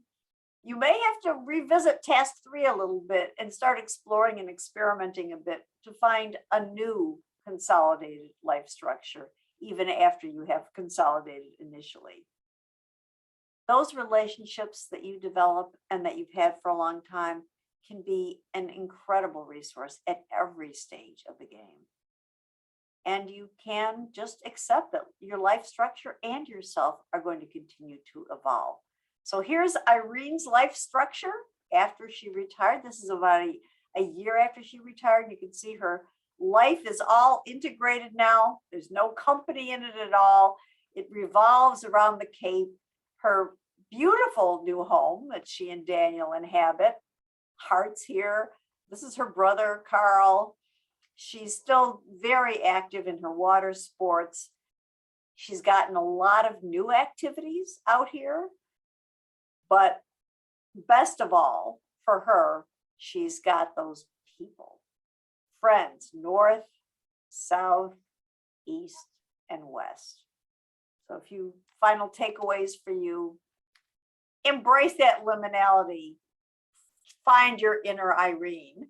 You may have to revisit task 3 a little bit and start exploring and experimenting a bit to find a new consolidated life structure, even after you have consolidated initially. Those relationships that you develop and that you've had for a long time can be an incredible resource at every stage of the game. And you can just accept that your life structure and yourself are going to continue to evolve. So here's Irene's life structure after she retired. This is about a year after she retired. You can see her life is all integrated now. There's no company in it at all. It revolves around the Cape. Her beautiful new home that she and Daniel inhabit. Hearts here. This is her brother, Carl. She's still very active in her water sports. She's gotten a lot of new activities out here. But best of all, for her, she's got those people, friends, north, south, east, and west. So a few final takeaways for you. Embrace that liminality. Find your inner Irene.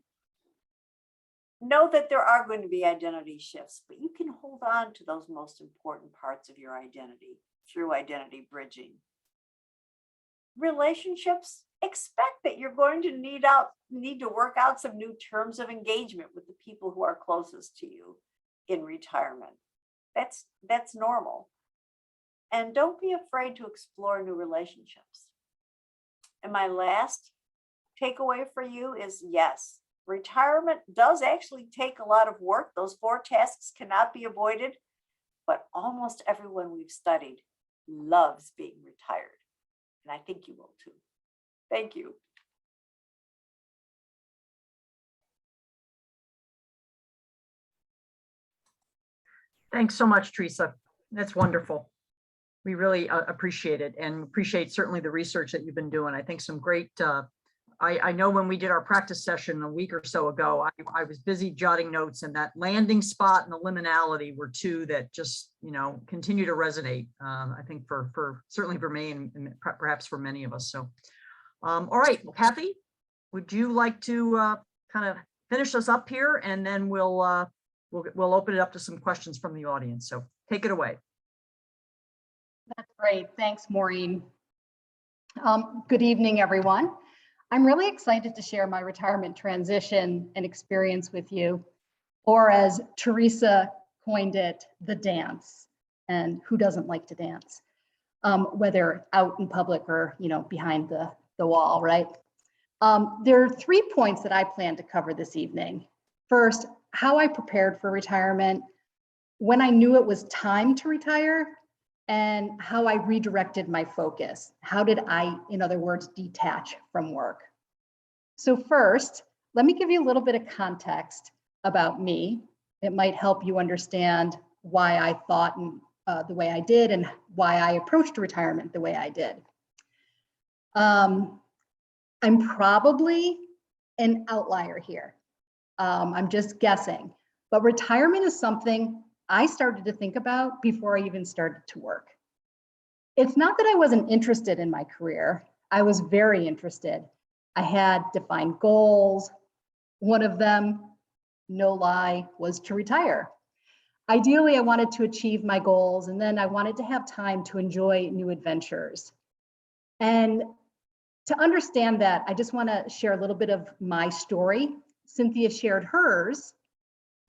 Know that there are going to be identity shifts, but you can hold on to those most important parts of your identity through identity bridging. Relationships, expect that you're going to need to work out some new terms of engagement with the people who are closest to you in retirement. That's normal. And don't be afraid to explore new relationships. And my last takeaway for you is, yes, retirement does actually take a lot of work. Those 4 tasks cannot be avoided, but almost everyone we've studied loves being retired. And I think you will too. Thank you. Thanks so much, Teresa. That's wonderful. We really appreciate it, and appreciate certainly the research that you've been doing. I think some great I know when we did our practice session a week or so ago, I was busy jotting notes, and that landing spot and the liminality were two that just, continue to resonate. I think for certainly for me and perhaps for many of us. So, all right, well, Kathy, would you like to kind of finish us up here, and then we'll open it up to some questions from the audience. So take it away. That's great. Thanks, Maureen. Good evening, everyone. I'm really excited to share my retirement transition and experience with you, or as Teresa coined it, the dance. And who doesn't like to dance? Whether out in public or behind the wall, right? There are 3 points that I plan to cover this evening. First, how I prepared for retirement, when I knew it was time to retire, and how I redirected my focus. How did I, in other words, detach from work? So first, let me give you a little bit of context about me. It might help you understand why I thought the way I did and why I approached retirement the way I did. I'm probably an outlier here. I'm just guessing, but retirement is something I started to think about before I even started to work. It's not that I wasn't interested in my career. I was very interested. I had defined goals. One of them, no lie, was to retire. Ideally, I wanted to achieve my goals, and then I wanted to have time to enjoy new adventures. And to understand that, I just want to share a little bit of my story. Cynthia shared hers.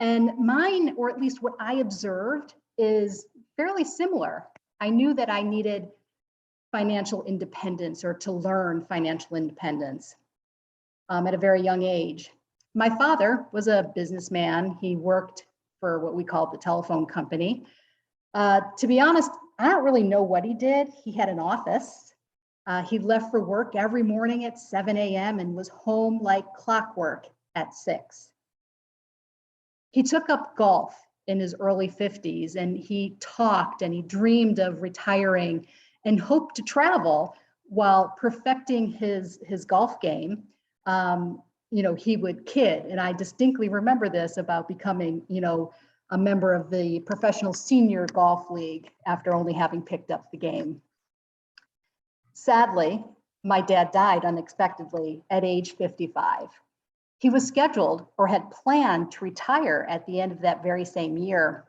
And mine, or at least what I observed, is fairly similar. I knew that I needed financial independence, or to learn financial independence at a very young age. My father was a businessman. He worked for what we called the telephone company. To be honest, I don't really know what he did. He had an office. He left for work every morning at 7 a.m. and was home like clockwork at 6. He took up golf in his early 50s, and he talked and he dreamed of retiring and hoped to travel while perfecting his golf game. He would kid, and I distinctly remember this about becoming, a member of the professional senior golf league after only having picked up the game. Sadly, my dad died unexpectedly at age 55. He was scheduled or had planned to retire at the end of that very same year.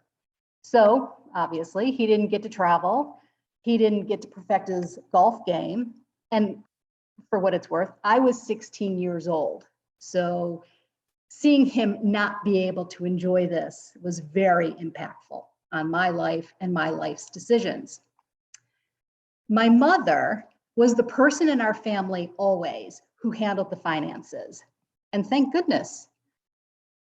So obviously he didn't get to travel. He didn't get to perfect his golf game. And for what it's worth, I was 16 years old. So seeing him not be able to enjoy this was very impactful on my life and my life's decisions. My mother was the person in our family always who handled the finances. And thank goodness.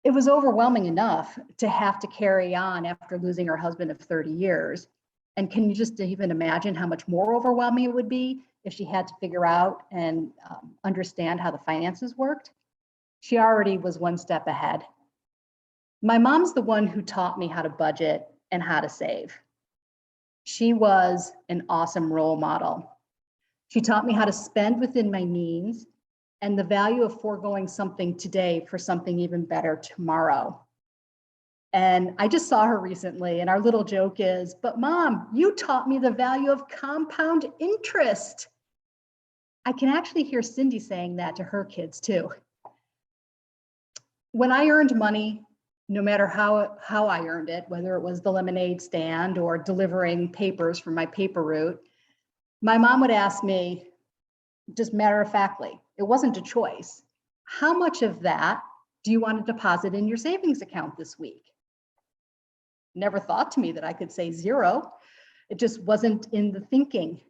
It was overwhelming enough to have to carry on after losing her husband of 30 years. And can you just even imagine how much more overwhelming it would be if she had to figure out and understand how the finances worked? She already was one step ahead. My mom's the one who taught me how to budget and how to save. She was an awesome role model. She taught me how to spend within my means and the value of foregoing something today for something even better tomorrow. And I just saw her recently, and our little joke is, but Mom, you taught me the value of compound interest. I can actually hear Cindy saying that to her kids too. When I earned money, no matter how I earned it, whether it was the lemonade stand or delivering papers from my paper route, my mom would ask me, just matter-of-factly, it wasn't a choice, how much of that do you want to deposit in your savings account this week? Never thought to me that I could say 0. It just wasn't in the thinking.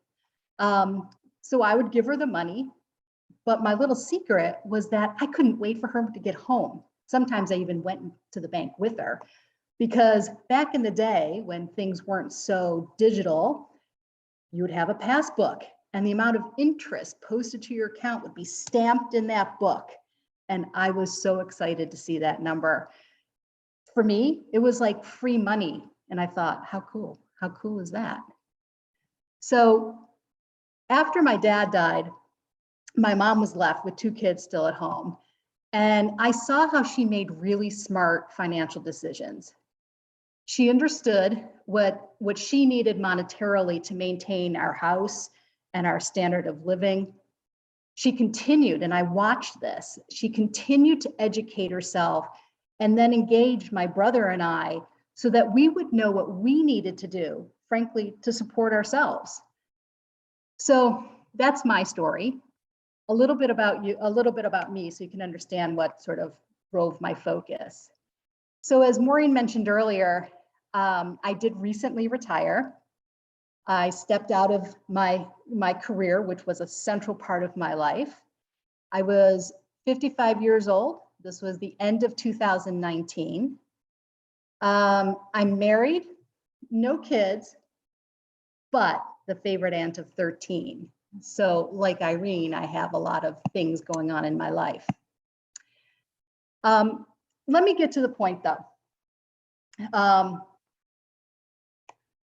So I would give her the money, but my little secret was that I couldn't wait for her to get home. Sometimes I even went to the bank with her, because back in the day when things weren't so digital, you would have a passbook, and the amount of interest posted to your account would be stamped in that book. And I was so excited to see that number. For me, it was like free money. And I thought, how cool is that? So after my dad died, my mom was left with 2 kids still at home. And I saw how she made really smart financial decisions. She understood what she needed monetarily to maintain our house and our standard of living. She continued, and I watched this, she continued to educate herself and then engaged my brother and I so that we would know what we needed to do, frankly, to support ourselves. So that's my story. A little bit about you, a little bit about me, so you can understand what sort of drove my focus. So as Maureen mentioned earlier, I did recently retire. I stepped out of my career, which was a central part of my life. I was 55 years old. This was the end of 2019. I'm married, no kids, but the favorite aunt of 13. So like Irene, I have a lot of things going on in my life. Let me get to the point though.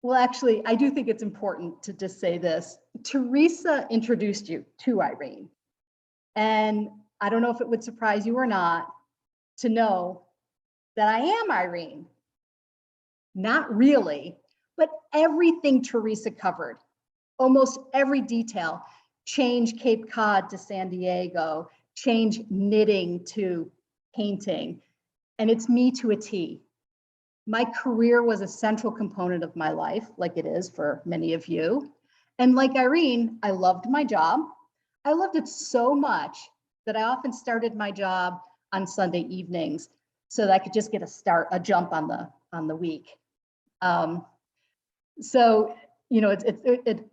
Well, actually, I do think it's important to just say this. Teresa introduced you to Irene. And I don't know if it would surprise you or not to know that I am Irene. Not really, but everything Teresa covered, almost every detail, change Cape Cod to San Diego, change knitting to painting, and it's me to a T. My career was a central component of my life, like it is for many of you. And like Irene, I loved my job. I loved it so much that I often started my job on Sunday evenings so that I could just get a jump on the week. So, you know, it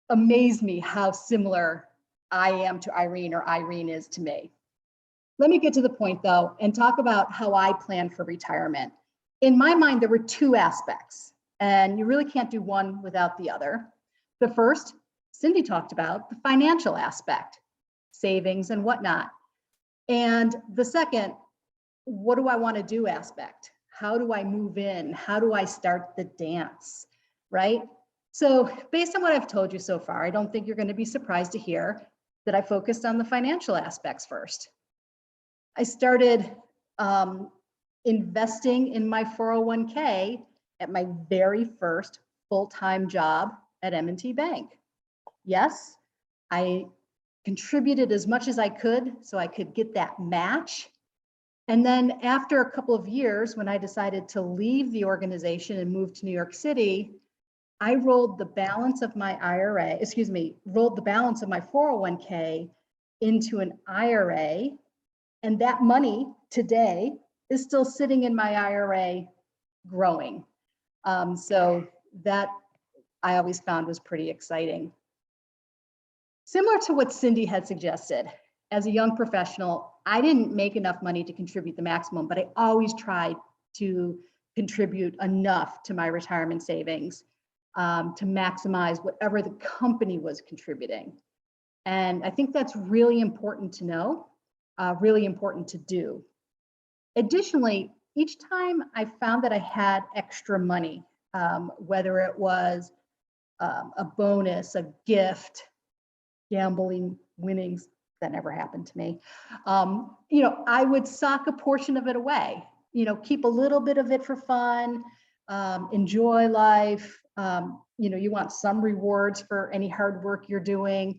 amazed me how similar I am to Irene or Irene is to me. Let me get to the point though and talk about how I plan for retirement. In my mind, there were 2 aspects, and you really can't do one without the other. The first, Cindy talked about, the financial aspect, savings and whatnot. And the second, what do I want to do aspect? How do I move in? How do I start the dance, right? So based on what I've told you so far, I don't think you're going to be surprised to hear that I focused on the financial aspects first. I started investing in my 401k at my very first full-time job at M&T Bank. Yes, I contributed as much as I could so I could get that match. And then after a couple of years, when I decided to leave the organization and move to New York City, I rolled the balance of my rolled the balance of my 401k into an IRA. And that money today is still sitting in my IRA growing. So that I always found was pretty exciting. Similar to what Cindy had suggested, as a young professional, I didn't make enough money to contribute the maximum, but I always tried to contribute enough to my retirement savings to maximize whatever the company was contributing. And I think that's really important to know, really important to do. Additionally, each time I found that I had extra money, whether it was a bonus, a gift, gambling winnings, that never happened to me. You know, I would sock a portion of it away, you know, keep a little bit of it for fun, enjoy life. You know, you want some rewards for any hard work you're doing,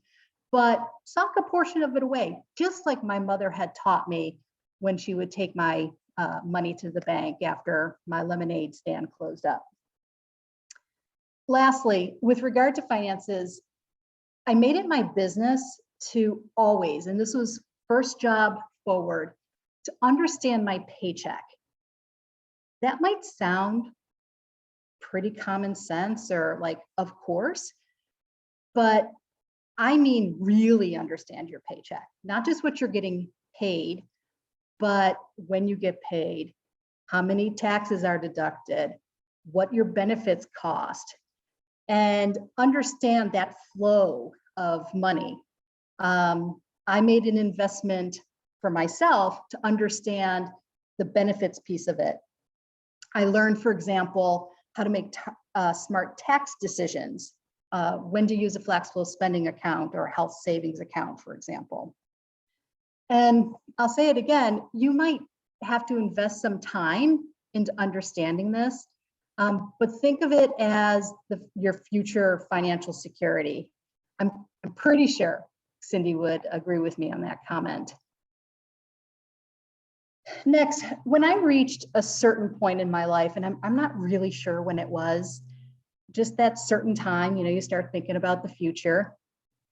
but sock a portion of it away, just like my mother had taught me when she would take my money to the bank after my lemonade stand closed up. Lastly, with regard to finances, I made it my business to always, and this was first job forward, to understand my paycheck. That might sound pretty common sense or like, of course, but I mean really understand your paycheck, not just what you're getting paid, but when you get paid, how many taxes are deducted, what your benefits cost, and understand that flow of money. I made an investment for myself to understand the benefits piece of it. I learned, for example, how to make smart tax decisions when to use a flexible spending account or a health savings account, for example. And I'll say it again, you might have to invest some time into understanding this, but think of it as your future financial security. I'm pretty sure Cindy would agree with me on that comment. Next, when I reached a certain point in my life, and I'm not really sure when it was, just that certain time, you start thinking about the future.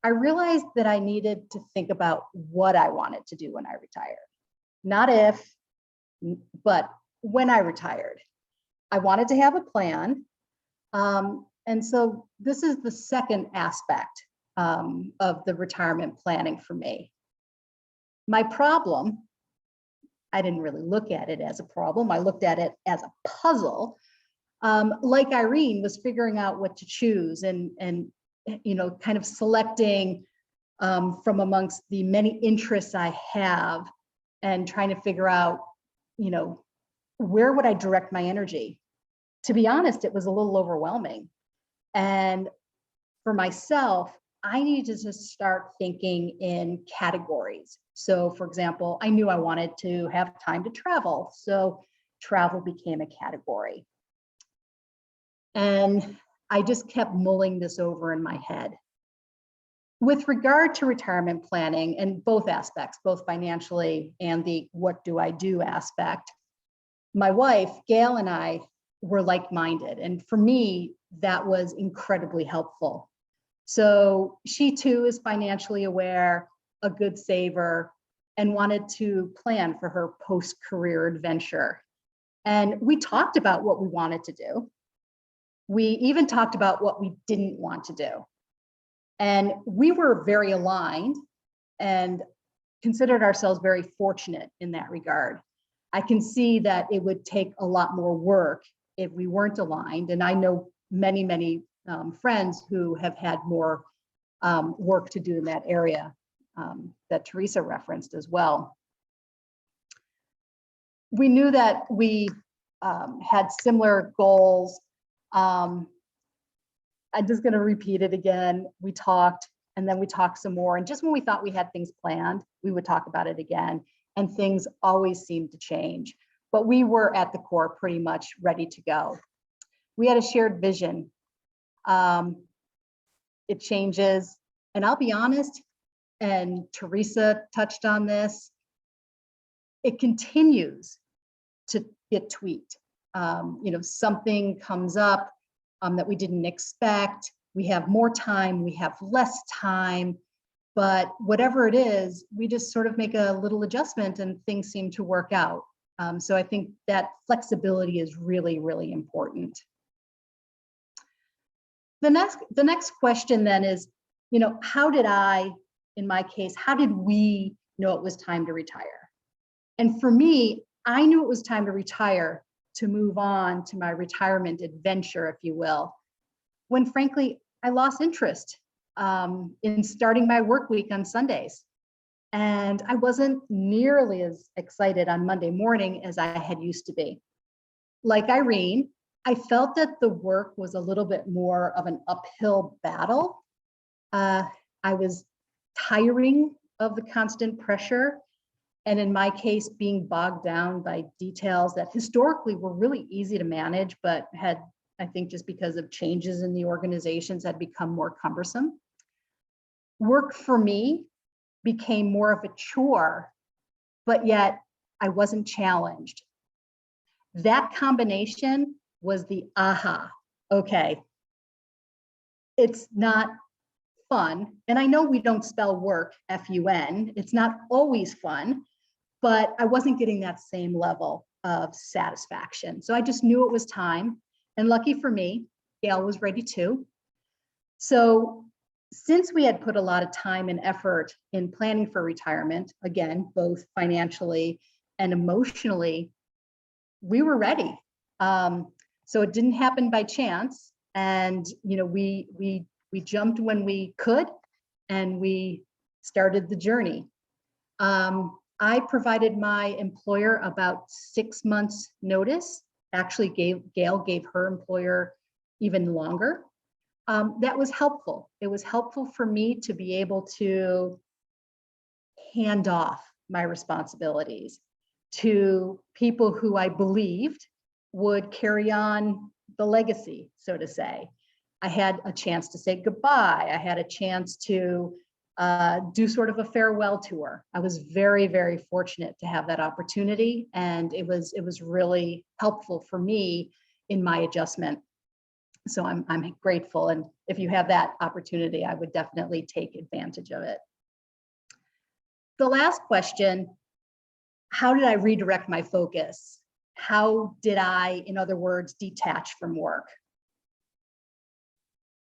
I realized that I needed to think about what I wanted to do when I retired. Not if, but when I retired. I wanted to have a plan. And so this is the second aspect of the retirement planning for me. My problem, I didn't really look at it as a problem. I looked at it as a puzzle. Like Irene was figuring out what to choose and kind of selecting from amongst the many interests I have and trying to figure out, where would I direct my energy? To be honest, it was a little overwhelming. And for myself, I needed to start thinking in categories. So for example, I knew I wanted to have time to travel. So travel became a category. And I just kept mulling this over in my head. With regard to retirement planning and both aspects, both financially and the what do I do aspect, my wife, Gail, and I were like-minded. And for me, that was incredibly helpful. So she too is financially aware, a good saver, and wanted to plan for her post-career adventure. And we talked about what we wanted to do. We even talked about what we didn't want to do. And we were very aligned and considered ourselves very fortunate in that regard. I can see that it would take a lot more work if we weren't aligned. And I know many, many friends who have had more work to do in that area that Teresa referenced as well. We knew that we had similar goals. I'm just going to repeat it again. We talked and then we talked some more. And just when we thought we had things planned, we would talk about it again. And things always seemed to change. But we were at the core pretty much ready to go. We had a shared vision. It changes. And I'll be honest, and Teresa touched on this, it continues to get tweaked. Something comes up that we didn't expect. We have more time, we have less time, but whatever it is, we just sort of make a little adjustment and things seem to work out. So I think that flexibility is really, really important. The next question then is, how did I, in my case, how did we know it was time to retire? And for me, I knew it was time to retire to move on to my retirement adventure, if you will, when frankly, I lost interest in starting my work week on Sundays. And I wasn't nearly as excited on Monday morning as I had used to be. Like Irene, I felt that the work was a little bit more of an uphill battle. I was tiring of the constant pressure. And in my case, being bogged down by details that historically were really easy to manage, but had, I think just because of changes in the organizations, had become more cumbersome. Work for me became more of a chore, but yet I wasn't challenged. That combination was the aha. Okay, it's not fun. And I know we don't spell work, F-U-N. It's not always fun, but I wasn't getting that same level of satisfaction. So I just knew it was time. And lucky for me, Gail was ready too. So since we had put a lot of time and effort in planning for retirement, again, both financially and emotionally, we were ready. So it didn't happen by chance. And we jumped when we could, and we started the journey. I provided my employer about 6 months notice. Actually, Gail gave her employer even longer. that was helpful. It was helpful for me to be able to hand off my responsibilities to people who I believed would carry on the legacy, so to say. I had a chance to say goodbye. I had a chance to do sort of a farewell tour. I was very, very fortunate to have that opportunity, and it was really helpful for me in my adjustment. So I'm grateful, and if you have that opportunity, I would definitely take advantage of it. The last question, how did I redirect my focus? How did I, in other words, detach from work?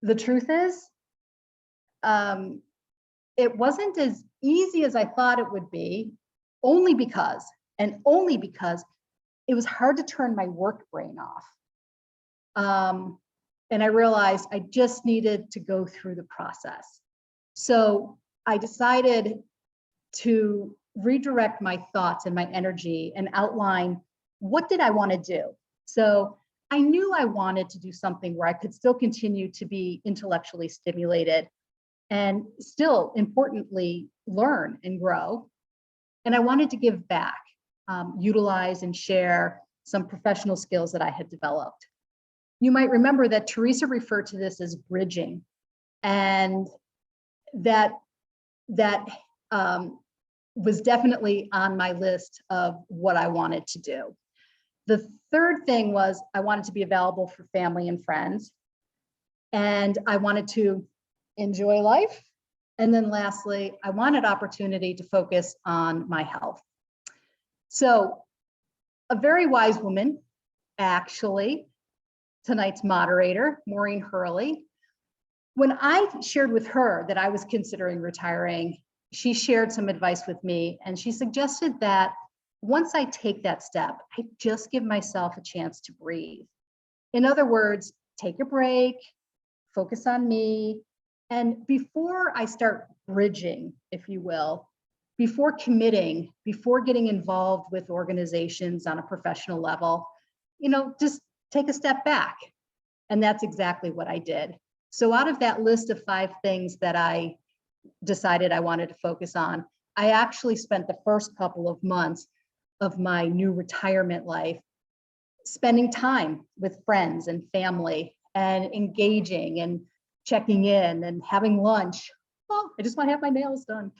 The truth is, it wasn't as easy as I thought it would be, only because it was hard to turn my work brain off. And I realized I just needed to go through the process. So I decided to redirect my thoughts and my energy and outline, what did I want to do? So I knew I wanted to do something where I could still continue to be intellectually stimulated and still, importantly, learn and grow. And I wanted to give back, utilize and share some professional skills that I had developed. You might remember that Teresa referred to this as bridging, and that was definitely on my list of what I wanted to do. The third thing was I wanted to be available for family and friends, and I wanted to enjoy life. And then lastly, I wanted opportunity to focus on my health. So a very wise woman, actually, tonight's moderator, Maureen Hurley, when I shared with her that I was considering retiring, she shared some advice with me, and she suggested that once I take that step, I just give myself a chance to breathe. In other words, take a break, focus on me. And before I start bridging, if you will, before committing, before getting involved with organizations on a professional level, just take a step back. And that's exactly what I did. So out of that list of 5 things that I decided I wanted to focus on, I actually spent the first couple of months of my new retirement life spending time with friends and family and engaging and checking in and having lunch. Oh, I just want to have my nails done.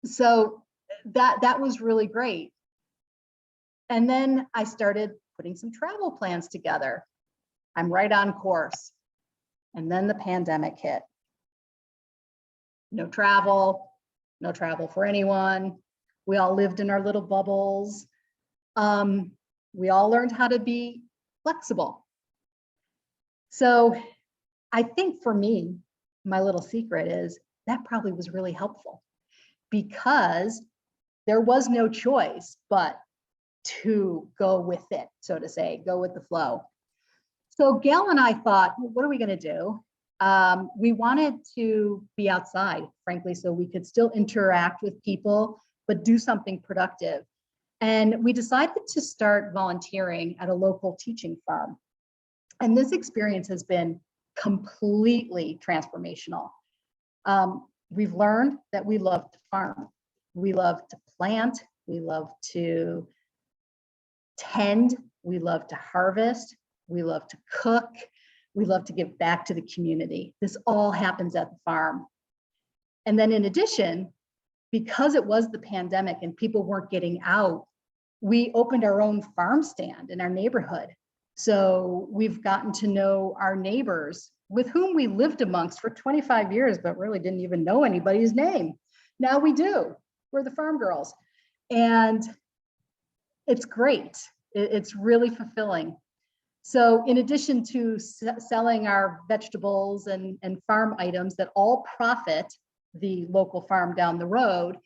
So that was really great. And then I started putting some travel plans together. I'm right on course. And then the pandemic hit. No travel for anyone. We all lived in our little bubbles. We all learned how to be flexible. So I think for me, my little secret is that probably was really helpful, because there was no choice but to go with it, so to say, go with the flow. So Gail and I thought, well, what are we going to do? We wanted to be outside, frankly, so we could still interact with people, but do something productive. And we decided to start volunteering at a local teaching farm. And this experience has been completely transformational. We've learned that we love to farm. We love to plant. We love to tend. We love to harvest. We love to cook. We love to give back to the community. This all happens at the farm. And then in addition, because it was the pandemic and people weren't getting out, we opened our own farm stand in our neighborhood. So we've gotten to know our neighbors with whom we lived amongst for 25 years, but really didn't even know anybody's name. Now we do. We're the farm girls. And it's great. It's really fulfilling. So in addition to selling our vegetables and farm items that all profit the local farm down the road,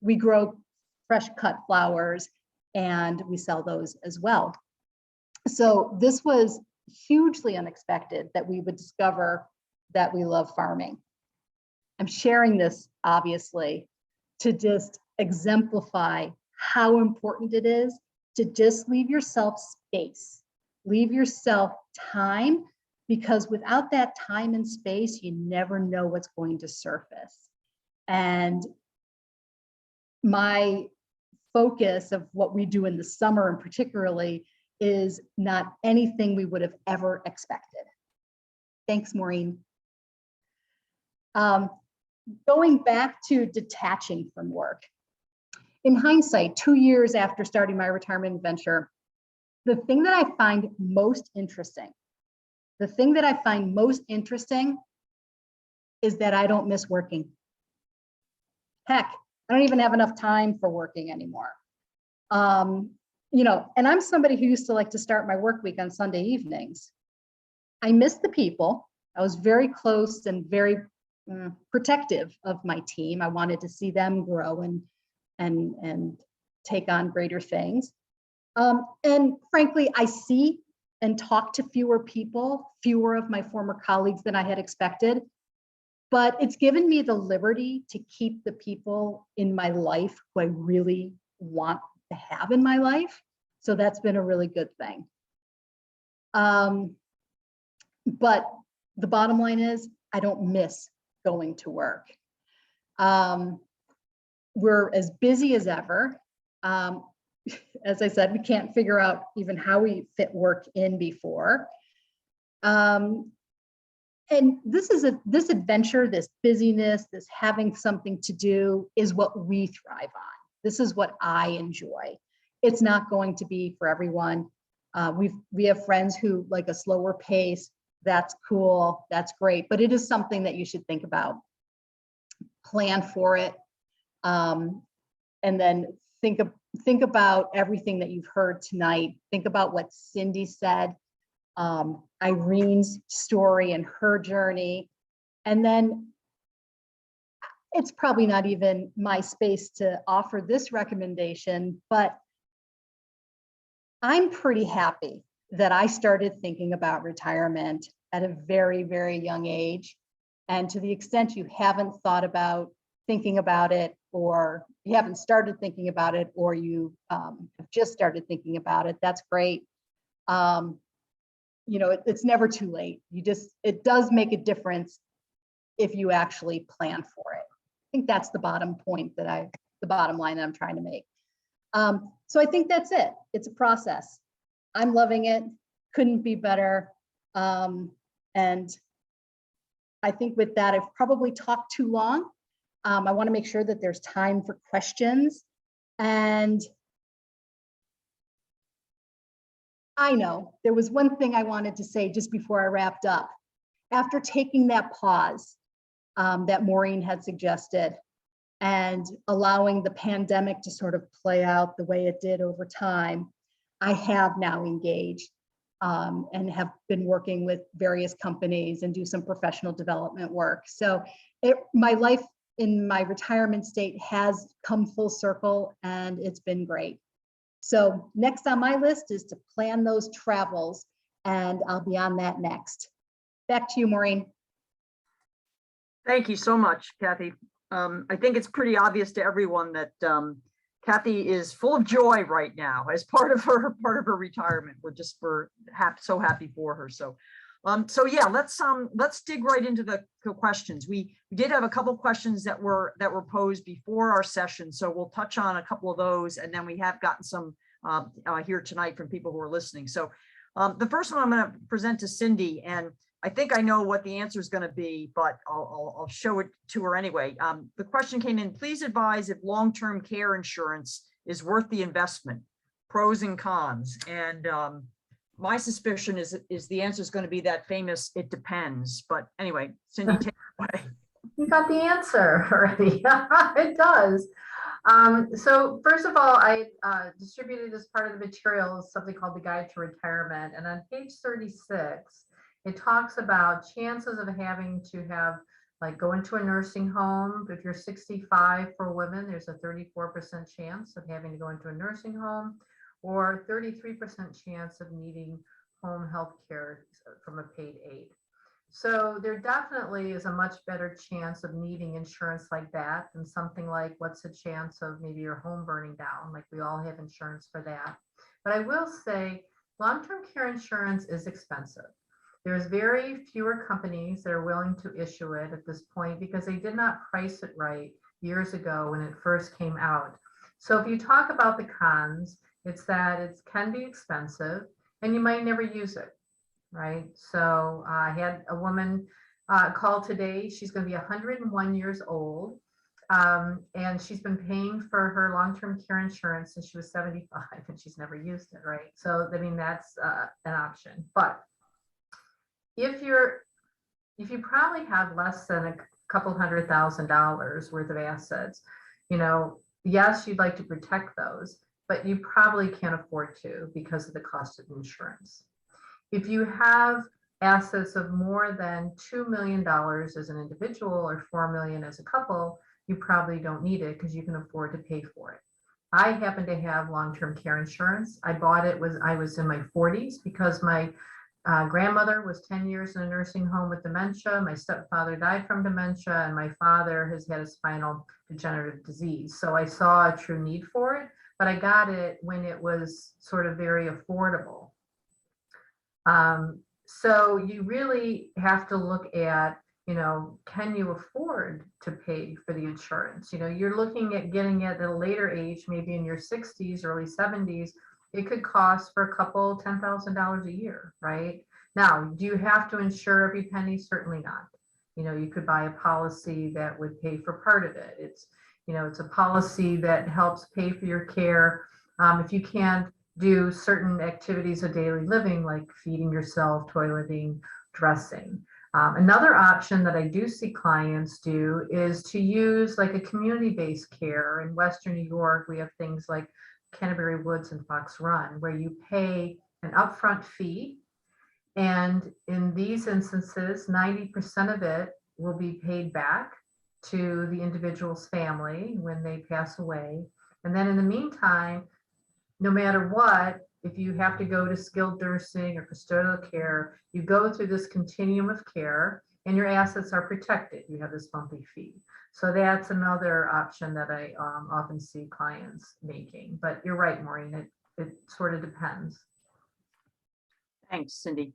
we grow fresh cut flowers and we sell those as well. So this was hugely unexpected that we would discover that we love farming. I'm sharing this obviously to just exemplify how important it is to just leave yourself space, leave yourself time because without that time and space, you never know what's going to surface. And my focus of what we do in the summer, and particularly, is not anything we would have ever expected. Thanks, Maureen. Going back to detaching from work. In hindsight, 2 years after starting my retirement adventure, the thing that I find most interesting, is that I don't miss working. Heck, I don't even have enough time for working anymore. You know, and I'm somebody who used to like to start my work week on Sunday evenings. I miss the people. I was very close and very protective of my team. I wanted to see them grow and take on greater things. And frankly, I see and talk to fewer of my former colleagues than I had expected. But it's given me the liberty to keep the people in my life who I really want to have in my life. So that's been a really good thing. But the bottom line is I don't miss going to work. We're as busy as ever. As I said, we can't figure out even how we fit work in before. And this adventure, this busyness, this having something to do is what we thrive on. This is what I enjoy. It's not going to be for everyone. We have friends who like a slower pace. That's cool. That's great. But it is something that you should think about. Plan for it. And then think about everything that you've heard tonight. Think about what Cindy said, Irene's story and her journey. And then it's probably not even my space to offer this recommendation, but I'm pretty happy that I started thinking about retirement at a very, very young age. And to the extent you haven't thought about thinking about it, or you haven't started thinking about it, or you have just started thinking about it, that's great. You know, it's never too late. It does make a difference if you actually plan for it. I think that's the bottom line that I'm trying to make. So I think that's it. It's a process. I'm loving it. Couldn't be better. And I think with that, I've probably talked too long. I want to make sure that there's time for questions. And I know there was one thing I wanted to say just before I wrapped up. After taking that pause that Maureen had suggested and allowing the pandemic to sort of play out the way it did over time, I have now engaged and have been working with various companies and do some professional development work. So my life in my retirement state has come full circle and it's been great. So next on my list is to plan those travels, and I'll be on that next. Back to you, Maureen. Thank you so much, Kathy. I think it's pretty obvious to everyone that Kathy is full of joy right now as part of her retirement. We're so happy for her. So yeah, let's dig right into the questions. We did have a couple questions that were posed before our session, so we'll touch on a couple of those, and then we have gotten some here tonight from people who are listening. So the first one I'm going to present to Cindy, and I think I know what the answer is going to be, but I'll show it to her anyway. The question came in: please advise if long-term care insurance is worth the investment, pros and cons. And my suspicion is the answer is going to be that famous "it depends." But anyway, Cindy, take it away. You got the answer already. It does. So first of all, I distributed as part of the materials something called the Guide to Retirement. And on page 36, it talks about chances of having to have, like, go into a nursing home. If you're 65 for women, there's a 34% chance of having to go into a nursing home, or 33% chance of needing home health care from a paid aide. So there definitely is a much better chance of needing insurance like that than something like, what's the chance of maybe your home burning down? Like, we all have insurance for that. But I will say long-term care insurance is expensive. There's very fewer companies that are willing to issue it at this point because they did not price it right years ago when it first came out. So if you talk about the cons, it's that it can be expensive and you might never use it, right? So I had a woman call today. She's going to be 101 years old. And she's been paying for her long-term care insurance since she was 75 and she's never used it, right? So, I mean, that's an option. But if you probably have less than a couple $100,000 worth of assets, you know, yes, you'd like to protect those, but you probably can't afford to because of the cost of insurance. If you have assets of more than $2 million as an individual or $4 million as a couple, you probably don't need it because you can afford to pay for it. I happen to have long-term care insurance. I bought it when I was in my 40s because my grandmother was 10 years in a nursing home with dementia. My stepfather died from dementia, and my father has had a spinal degenerative disease. So I saw a true need for it, but I got it when it was sort of very affordable. So you really have to look at, you know, can you afford to pay for the insurance? You know, you're looking at getting it at a later age, maybe in your 60s, early 70s. It could cost for a couple $10,000 a year, right? Now, do you have to insure every penny? Certainly not. You know, you could buy a policy that would pay for part of it. It's, you know, it's a policy that helps pay for your care. If you can't do certain activities of daily living, like feeding yourself, toileting, dressing. Another option that I do see clients do is to use like a community-based care. In Western New York, we have things like Canterbury Woods and Fox Run, where you pay an upfront fee. And in these instances, 90% of it will be paid back to the individual's family when they pass away. And then in the meantime, no matter what, if you have to go to skilled nursing or custodial care, you go through this continuum of care and your assets are protected. You have this monthly fee. So that's another option that I often see clients making. But you're right, Maureen, it sort of depends. Thanks, Cindy.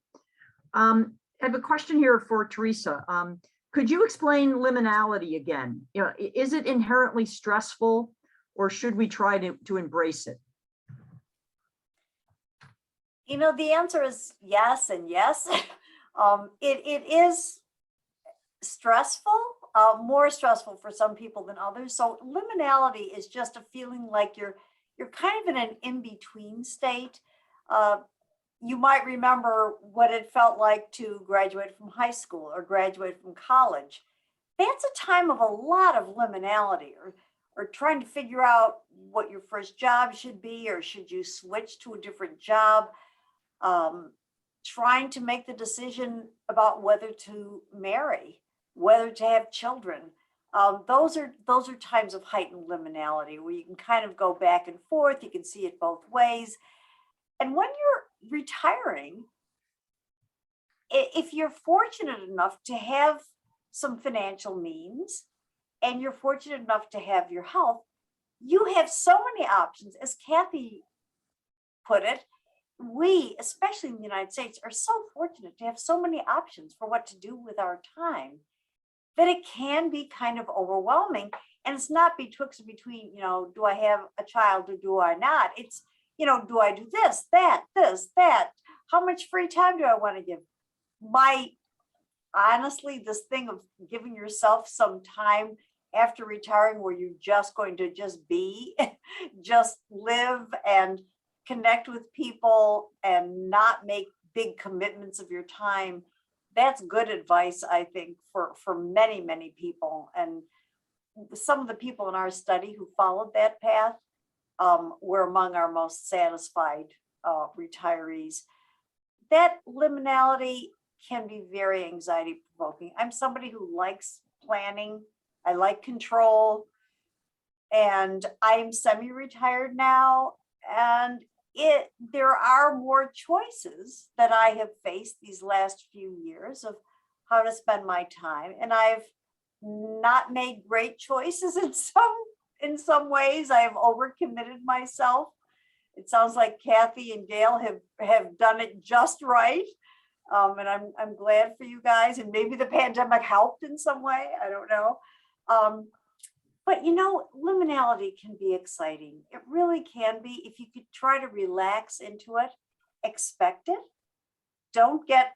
I have a question here for Teresa. Could you explain liminality again? You know, is it inherently stressful, or should we try to embrace it? You know, the answer is yes and yes. It is stressful, more stressful for some people than others. So liminality is just a feeling like you're kind of in an in-between state. You might remember what it felt like to graduate from high school or graduate from college. That's a time of a lot of liminality, or trying to figure out what your first job should be, or should you switch to a different job. Trying to make the decision about whether to marry, whether to have children. Those are times of heightened liminality where you can kind of go back and forth. You can see it both ways. And when you're retiring, if you're fortunate enough to have some financial means and you're fortunate enough to have your health, you have so many options. As Kathy put it, we, especially in the United States, are so fortunate to have so many options for what to do with our time that it can be kind of overwhelming. And it's not between, you know, do I have a child or do I not? It's, you know, do I do this, that? How much free time do I want to give? Honestly, this thing of giving yourself some time after retiring where you're just going to just be, just live and connect with people and not make big commitments of your time. That's good advice, I think, for many, many people. And some of the people in our study who followed that path were among our most satisfied retirees. That liminality can be very anxiety provoking. I'm somebody who likes planning. I like control. And I'm semi-retired now. And there are more choices that I have faced these last few years of how to spend my time. And I've not made great choices in some ways. I have overcommitted myself. It sounds like Kathy and Gail have done it just right. And I'm glad for you guys, and maybe the pandemic helped in some way. I don't know. But you know, liminality can be exciting. It really can be if you could try to relax into it, expect it. Don't get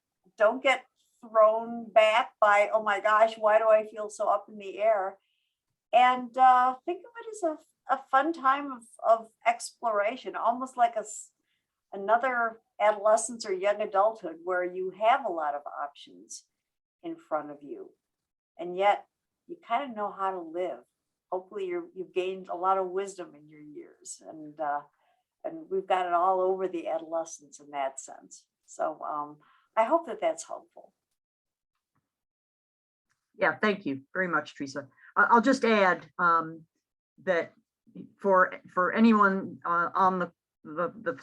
thrown back by, oh my gosh, why do I feel so up in the air? And think of it as a fun time of exploration, almost like another adolescence or young adulthood where you have a lot of options in front of you, and yet you kind of know how to live. Hopefully you've gained a lot of wisdom in your years, and we've got it all over the adolescence in that sense. So I hope that that's helpful. Yeah, thank you very much, Teresa. I'll just add that for anyone on the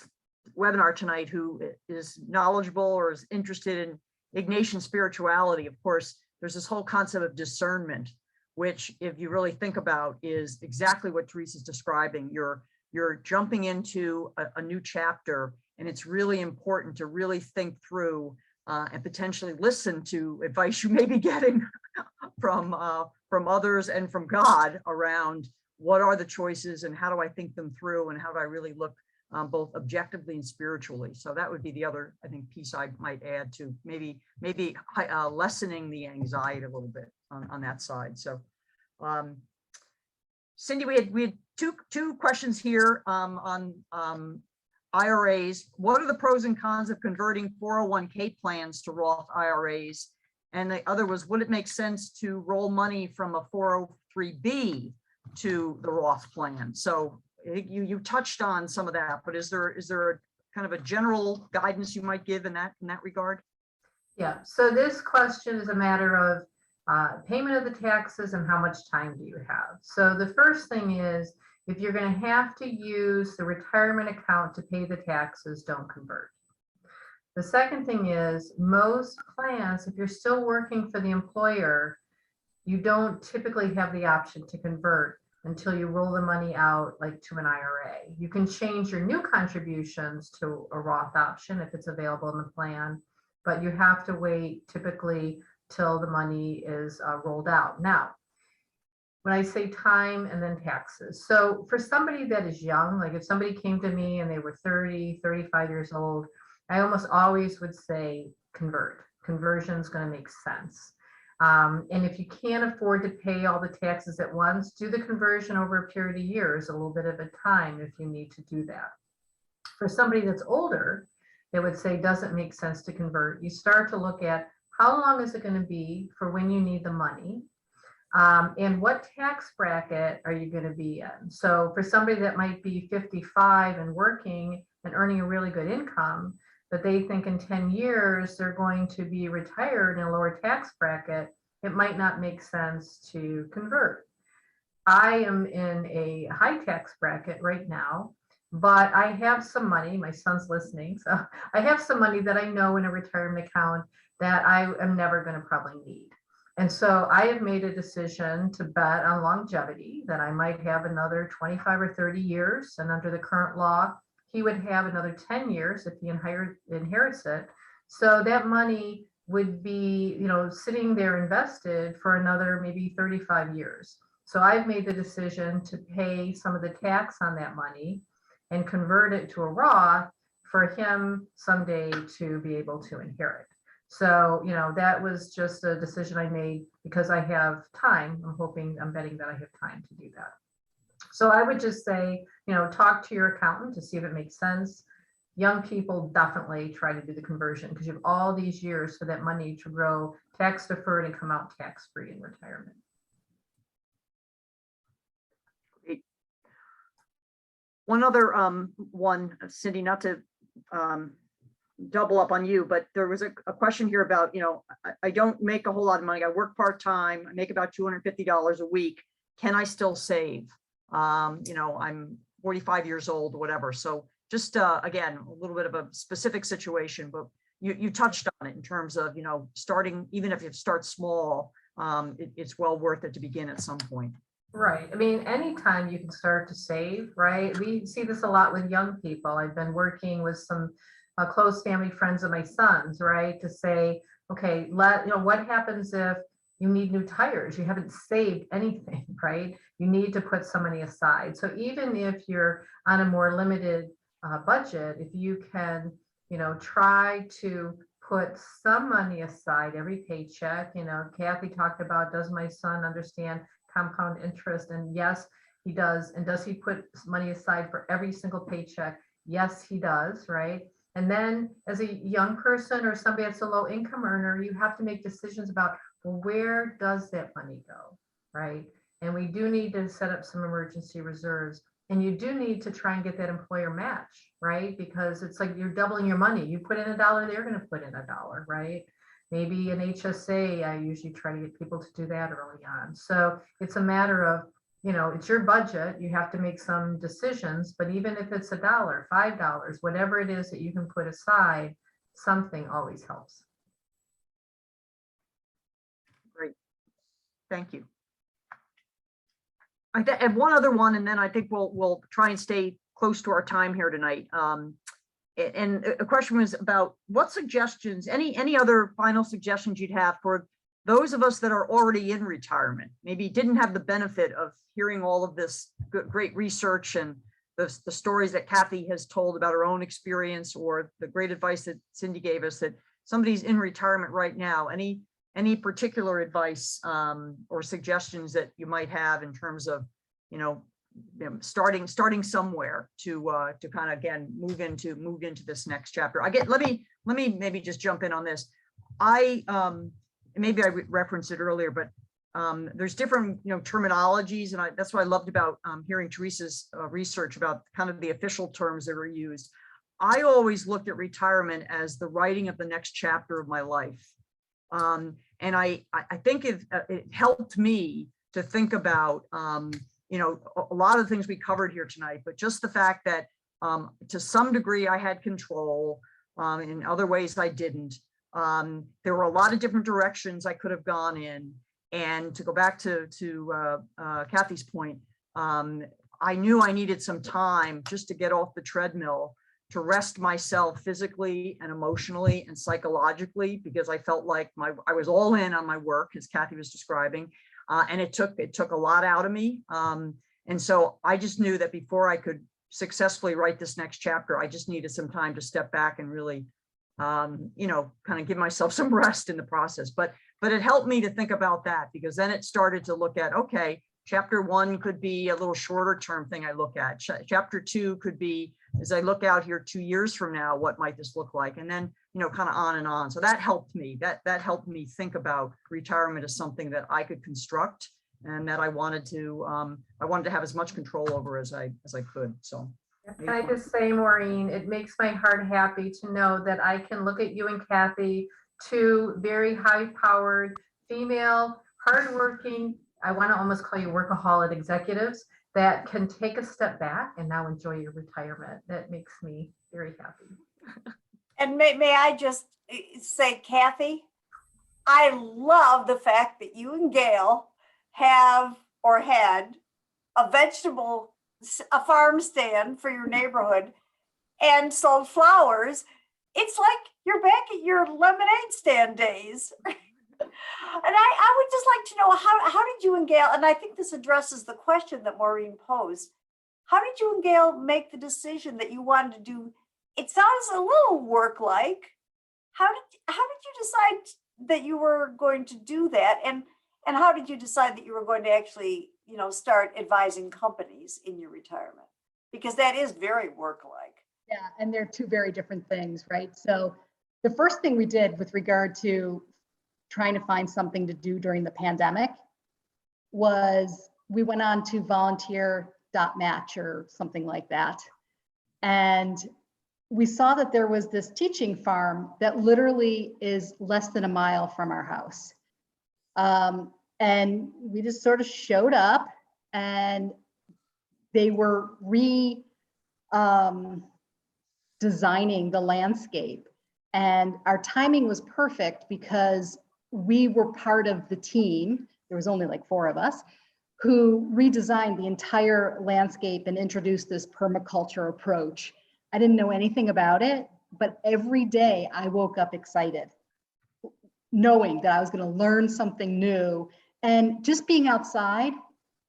webinar tonight who is knowledgeable or is interested in Ignatian spirituality, of course, there's this whole concept of discernment, which, if you really think about, is exactly what Teresa's describing. You're jumping into a new chapter, and it's really important to really think through and potentially listen to advice you may be getting from others and from God around what are the choices and how do I think them through and how do I really look both objectively and spiritually. So that would be the other, I think, piece I might add to maybe lessening the anxiety a little bit on that side. So Cindy, we had two questions here on IRAs. What are the pros and cons of converting 401k plans to Roth IRAs? And the other was, would it make sense to roll money from a 403b to the Roth plan? So you touched on some of that, but is there a kind of a general guidance you might give in that regard? Yeah, so this question is a matter of payment of the taxes and how much time do you have. So the first thing is, if you're going to have to use the retirement account to pay the taxes, don't convert. The second thing is, most plans, if you're still working for the employer, you don't typically have the option to convert until you roll the money out, like to an IRA. You can change your new contributions to a Roth option if it's available in the plan, but you have to wait typically till the money is rolled out. Now, when I say time and then taxes, so for somebody that is young, like if somebody came to me and they were 30, 35 years old, I almost always would say convert. Conversion is going to make sense. And if you can't afford to pay all the taxes at once, do the conversion over a period of years, a little bit of a time if you need to do that. For somebody that's older, they would say doesn't make sense to convert. You start to look at how long is it going to be for when you need the money, and what tax bracket are you going to be in? So for somebody that might be 55 and working and earning a really good income, but they think in 10 years they're going to be retired in a lower tax bracket, it might not make sense to convert. I am in a high tax bracket right now, but I have some money, my son's listening, so I have some money that I know in a retirement account that I am never going to probably need. And so I have made a decision to bet on longevity, that I might have another 25 or 30 years, and under the current law, he would have another 10 years if he inherits it. So that money would be, sitting there invested for another maybe 35 years. So I've made the decision to pay some of the tax on that money and convert it to a Roth for him someday to be able to inherit. So, that was just a decision I made because I have time. I'm betting that I have time to do that. So I would just say, talk to your accountant to see if it makes sense. Young people definitely try to do the conversion because you have all these years for that money to grow tax deferred and come out tax free in retirement. Great. One other one, Cindy, not to double up on you, but there was a question here about, I don't make a whole lot of money. I work part-time. I make about $250 a week. Can I still save? I'm 45 years old or whatever. So just, again, a little bit of a specific situation, but you touched on it in terms of, starting, even if you start small, it's well worth it to begin at some point. Right. I mean, anytime you can start to save, right? We see this a lot with young people. I've been working with some close family friends of my son's, right? To say, okay, what happens if you need new tires? You haven't saved anything, right? You need to put some money aside. So even if you're on a more limited budget, if you can, try to put some money aside every paycheck. Kathy talked about, does my son understand compound interest? And yes, he does. And does he put money aside for every single paycheck? Yes, he does, right? And then as a young person or somebody that's a low income earner, you have to make decisions about, well, where does that money go, right? And we do need to set up some emergency reserves. And you do need to try and get that employer match, right? Because it's like you're doubling your money. You put in $1, they're going to put in $1, right? Maybe an HSA, I usually try to get people to do that early on. So it's a matter of, it's your budget. You have to make some decisions, but even if it's $1, $5, whatever it is that you can put aside, something always helps. Great. Thank you. I have one other one, and then I think we'll try and stay close to our time here tonight. And a question was about what suggestions, any other final suggestions you'd have for those of us that are already in retirement, maybe didn't have the benefit of hearing all of this great research and the stories that Kathy has told about her own experience, or the great advice that Cindy gave us, that somebody's in retirement right now. Any particular advice or suggestions that you might have in terms of, starting somewhere to kind of, again, move into this next chapter? Let me maybe just jump in on this. Maybe I referenced it earlier, but there's different terminologies, and that's what I loved about hearing Teresa's research about kind of the official terms that are used. I always looked at retirement as the writing of the next chapter of my life. And I think it helped me to think about, a lot of the things we covered here tonight, but just the fact that to some degree I had control, in other ways I didn't. There were a lot of different directions I could have gone in. And to go back to Kathy's point, I knew I needed some time just to get off the treadmill, to rest myself physically and emotionally and psychologically, because I felt like I was all in on my work, as Kathy was describing, and it took a lot out of me. And so I just knew that before I could successfully write this next chapter, I just needed some time to step back and really, kind of give myself some rest in the process. But it helped me to think about that, because then it started to look at, okay, chapter 1 could be a little shorter term thing I look at. Chapter 2 could be, as I look out here 2 years from now, what might this look like? And then, kind of on and on. So that helped me. That helped me think about retirement as something that I could construct, and that I wanted to have as much control over as I could. So. Can I just say, Maureen, it makes my heart happy to know that I can look at you and Kathy, two very high-powered, female, hardworking, I want to almost call you workaholic executives that can take a step back and now enjoy your retirement. That makes me very happy. And may I just say, Kathy, I love the fact that you and Gail have or had a farm stand for your neighborhood and sold flowers. It's like you're back at your lemonade stand days. And I would just like to know, how did you and Gail, and I think this addresses the question that Maureen posed, how did you and Gail make the decision that you wanted to do? It sounds a little work-like. How did you decide that you were going to do that? And how did you decide that you were going to actually, start advising companies in your retirement? Because that is very work-like. Yeah, and they're two very different things, right? So the first thing we did with regard to trying to find something to do during the pandemic was we went on to volunteer.match or something like that. And we saw that there was this teaching farm that literally is less than a mile from our house. And we just sort of showed up, and they were designing the landscape. And our timing was perfect because we were part of the team. There was only like 4 of us who redesigned the entire landscape and introduced this permaculture approach. I didn't know anything about it. but every day I woke up excited, knowing that I was going to learn something new. And just being outside,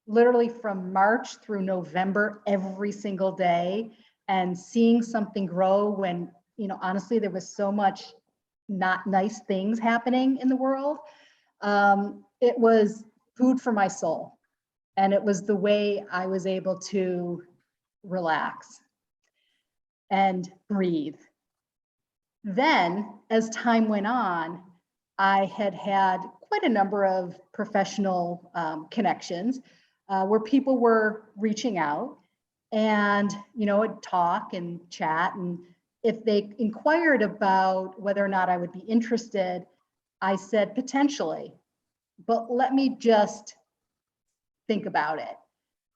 literally from March through November, every single day, and seeing something grow when, you know, honestly, there was so much not nice things happening in the world. It was food for my soul. And it was the way I was able to relax and breathe. Then, as time went on, I had had quite a number of professional connections where people were reaching out and, you know, would talk and chat. And if they inquired about whether or not I would be interested, I said potentially, but let me just think about it.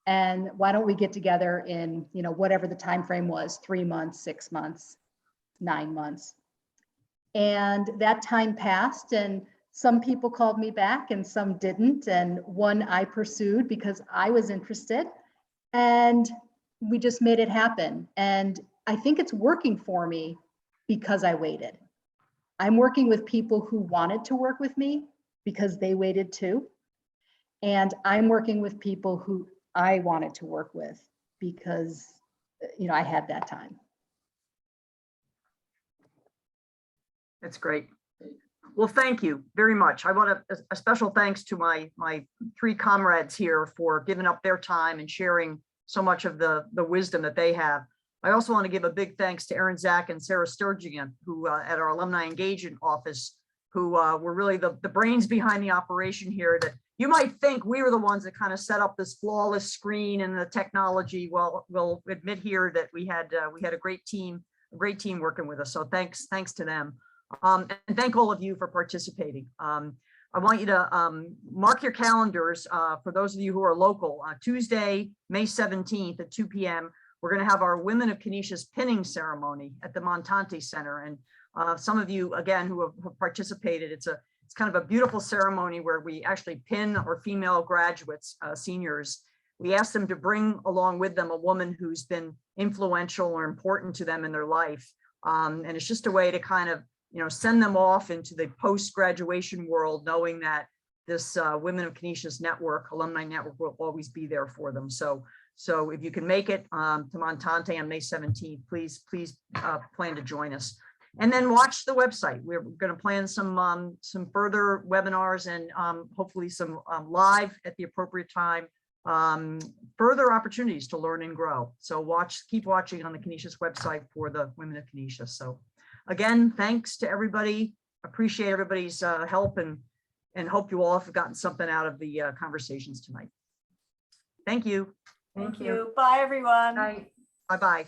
And why don't we get together in, you know, whatever the time frame was, 3 months, 6 months, 9 months. And that time passed, and some people called me back and some didn't. And one I pursued because I was interested, and we just made it happen. And I think it's working for me because I waited. I'm working with people who wanted to work with me because they waited too. And I'm working with people who I wanted to work with because, you know, I had that time. That's great. Well, thank you very much. I want a special thanks to my three comrades here for giving up their time and sharing so much of the wisdom that they have. I also want to give a big thanks to Erin Zach and Sarah Sturgeon, who at our Alumni Engagement Office, who were really the brains behind the operation here. That you might think we were the ones that kind of set up this flawless screen and the technology. Well, we'll admit here that we had a great team working with us. So thanks to them. And thank all of you for participating. I want you to mark your calendars for those of you who are local. Tuesday, May 17th at 2 p.m. We're going to have our Women of Canisius pinning ceremony at the Montante Center. And some of you, again, who have participated, it's kind of a beautiful ceremony where we actually pin our female graduates, seniors. We ask them to bring along with them a woman who's been influential or important to them in their life. And it's just a way to kind of, you know, send them off into the post-graduation world, knowing that this Women of Canisius network, alumni network, will always be there for them. So if you can make it to Montante on May 17th, please plan to join us. And then watch the website. We're going to plan some further webinars and hopefully some live at the appropriate time, further opportunities to learn and grow. So keep watching on the Canisius website for the Women of Canisius. So again, thanks to everybody. Appreciate everybody's help and hope you all have gotten something out of the conversations tonight. Thank you. Thank you. Bye, everyone. Bye. Bye-bye.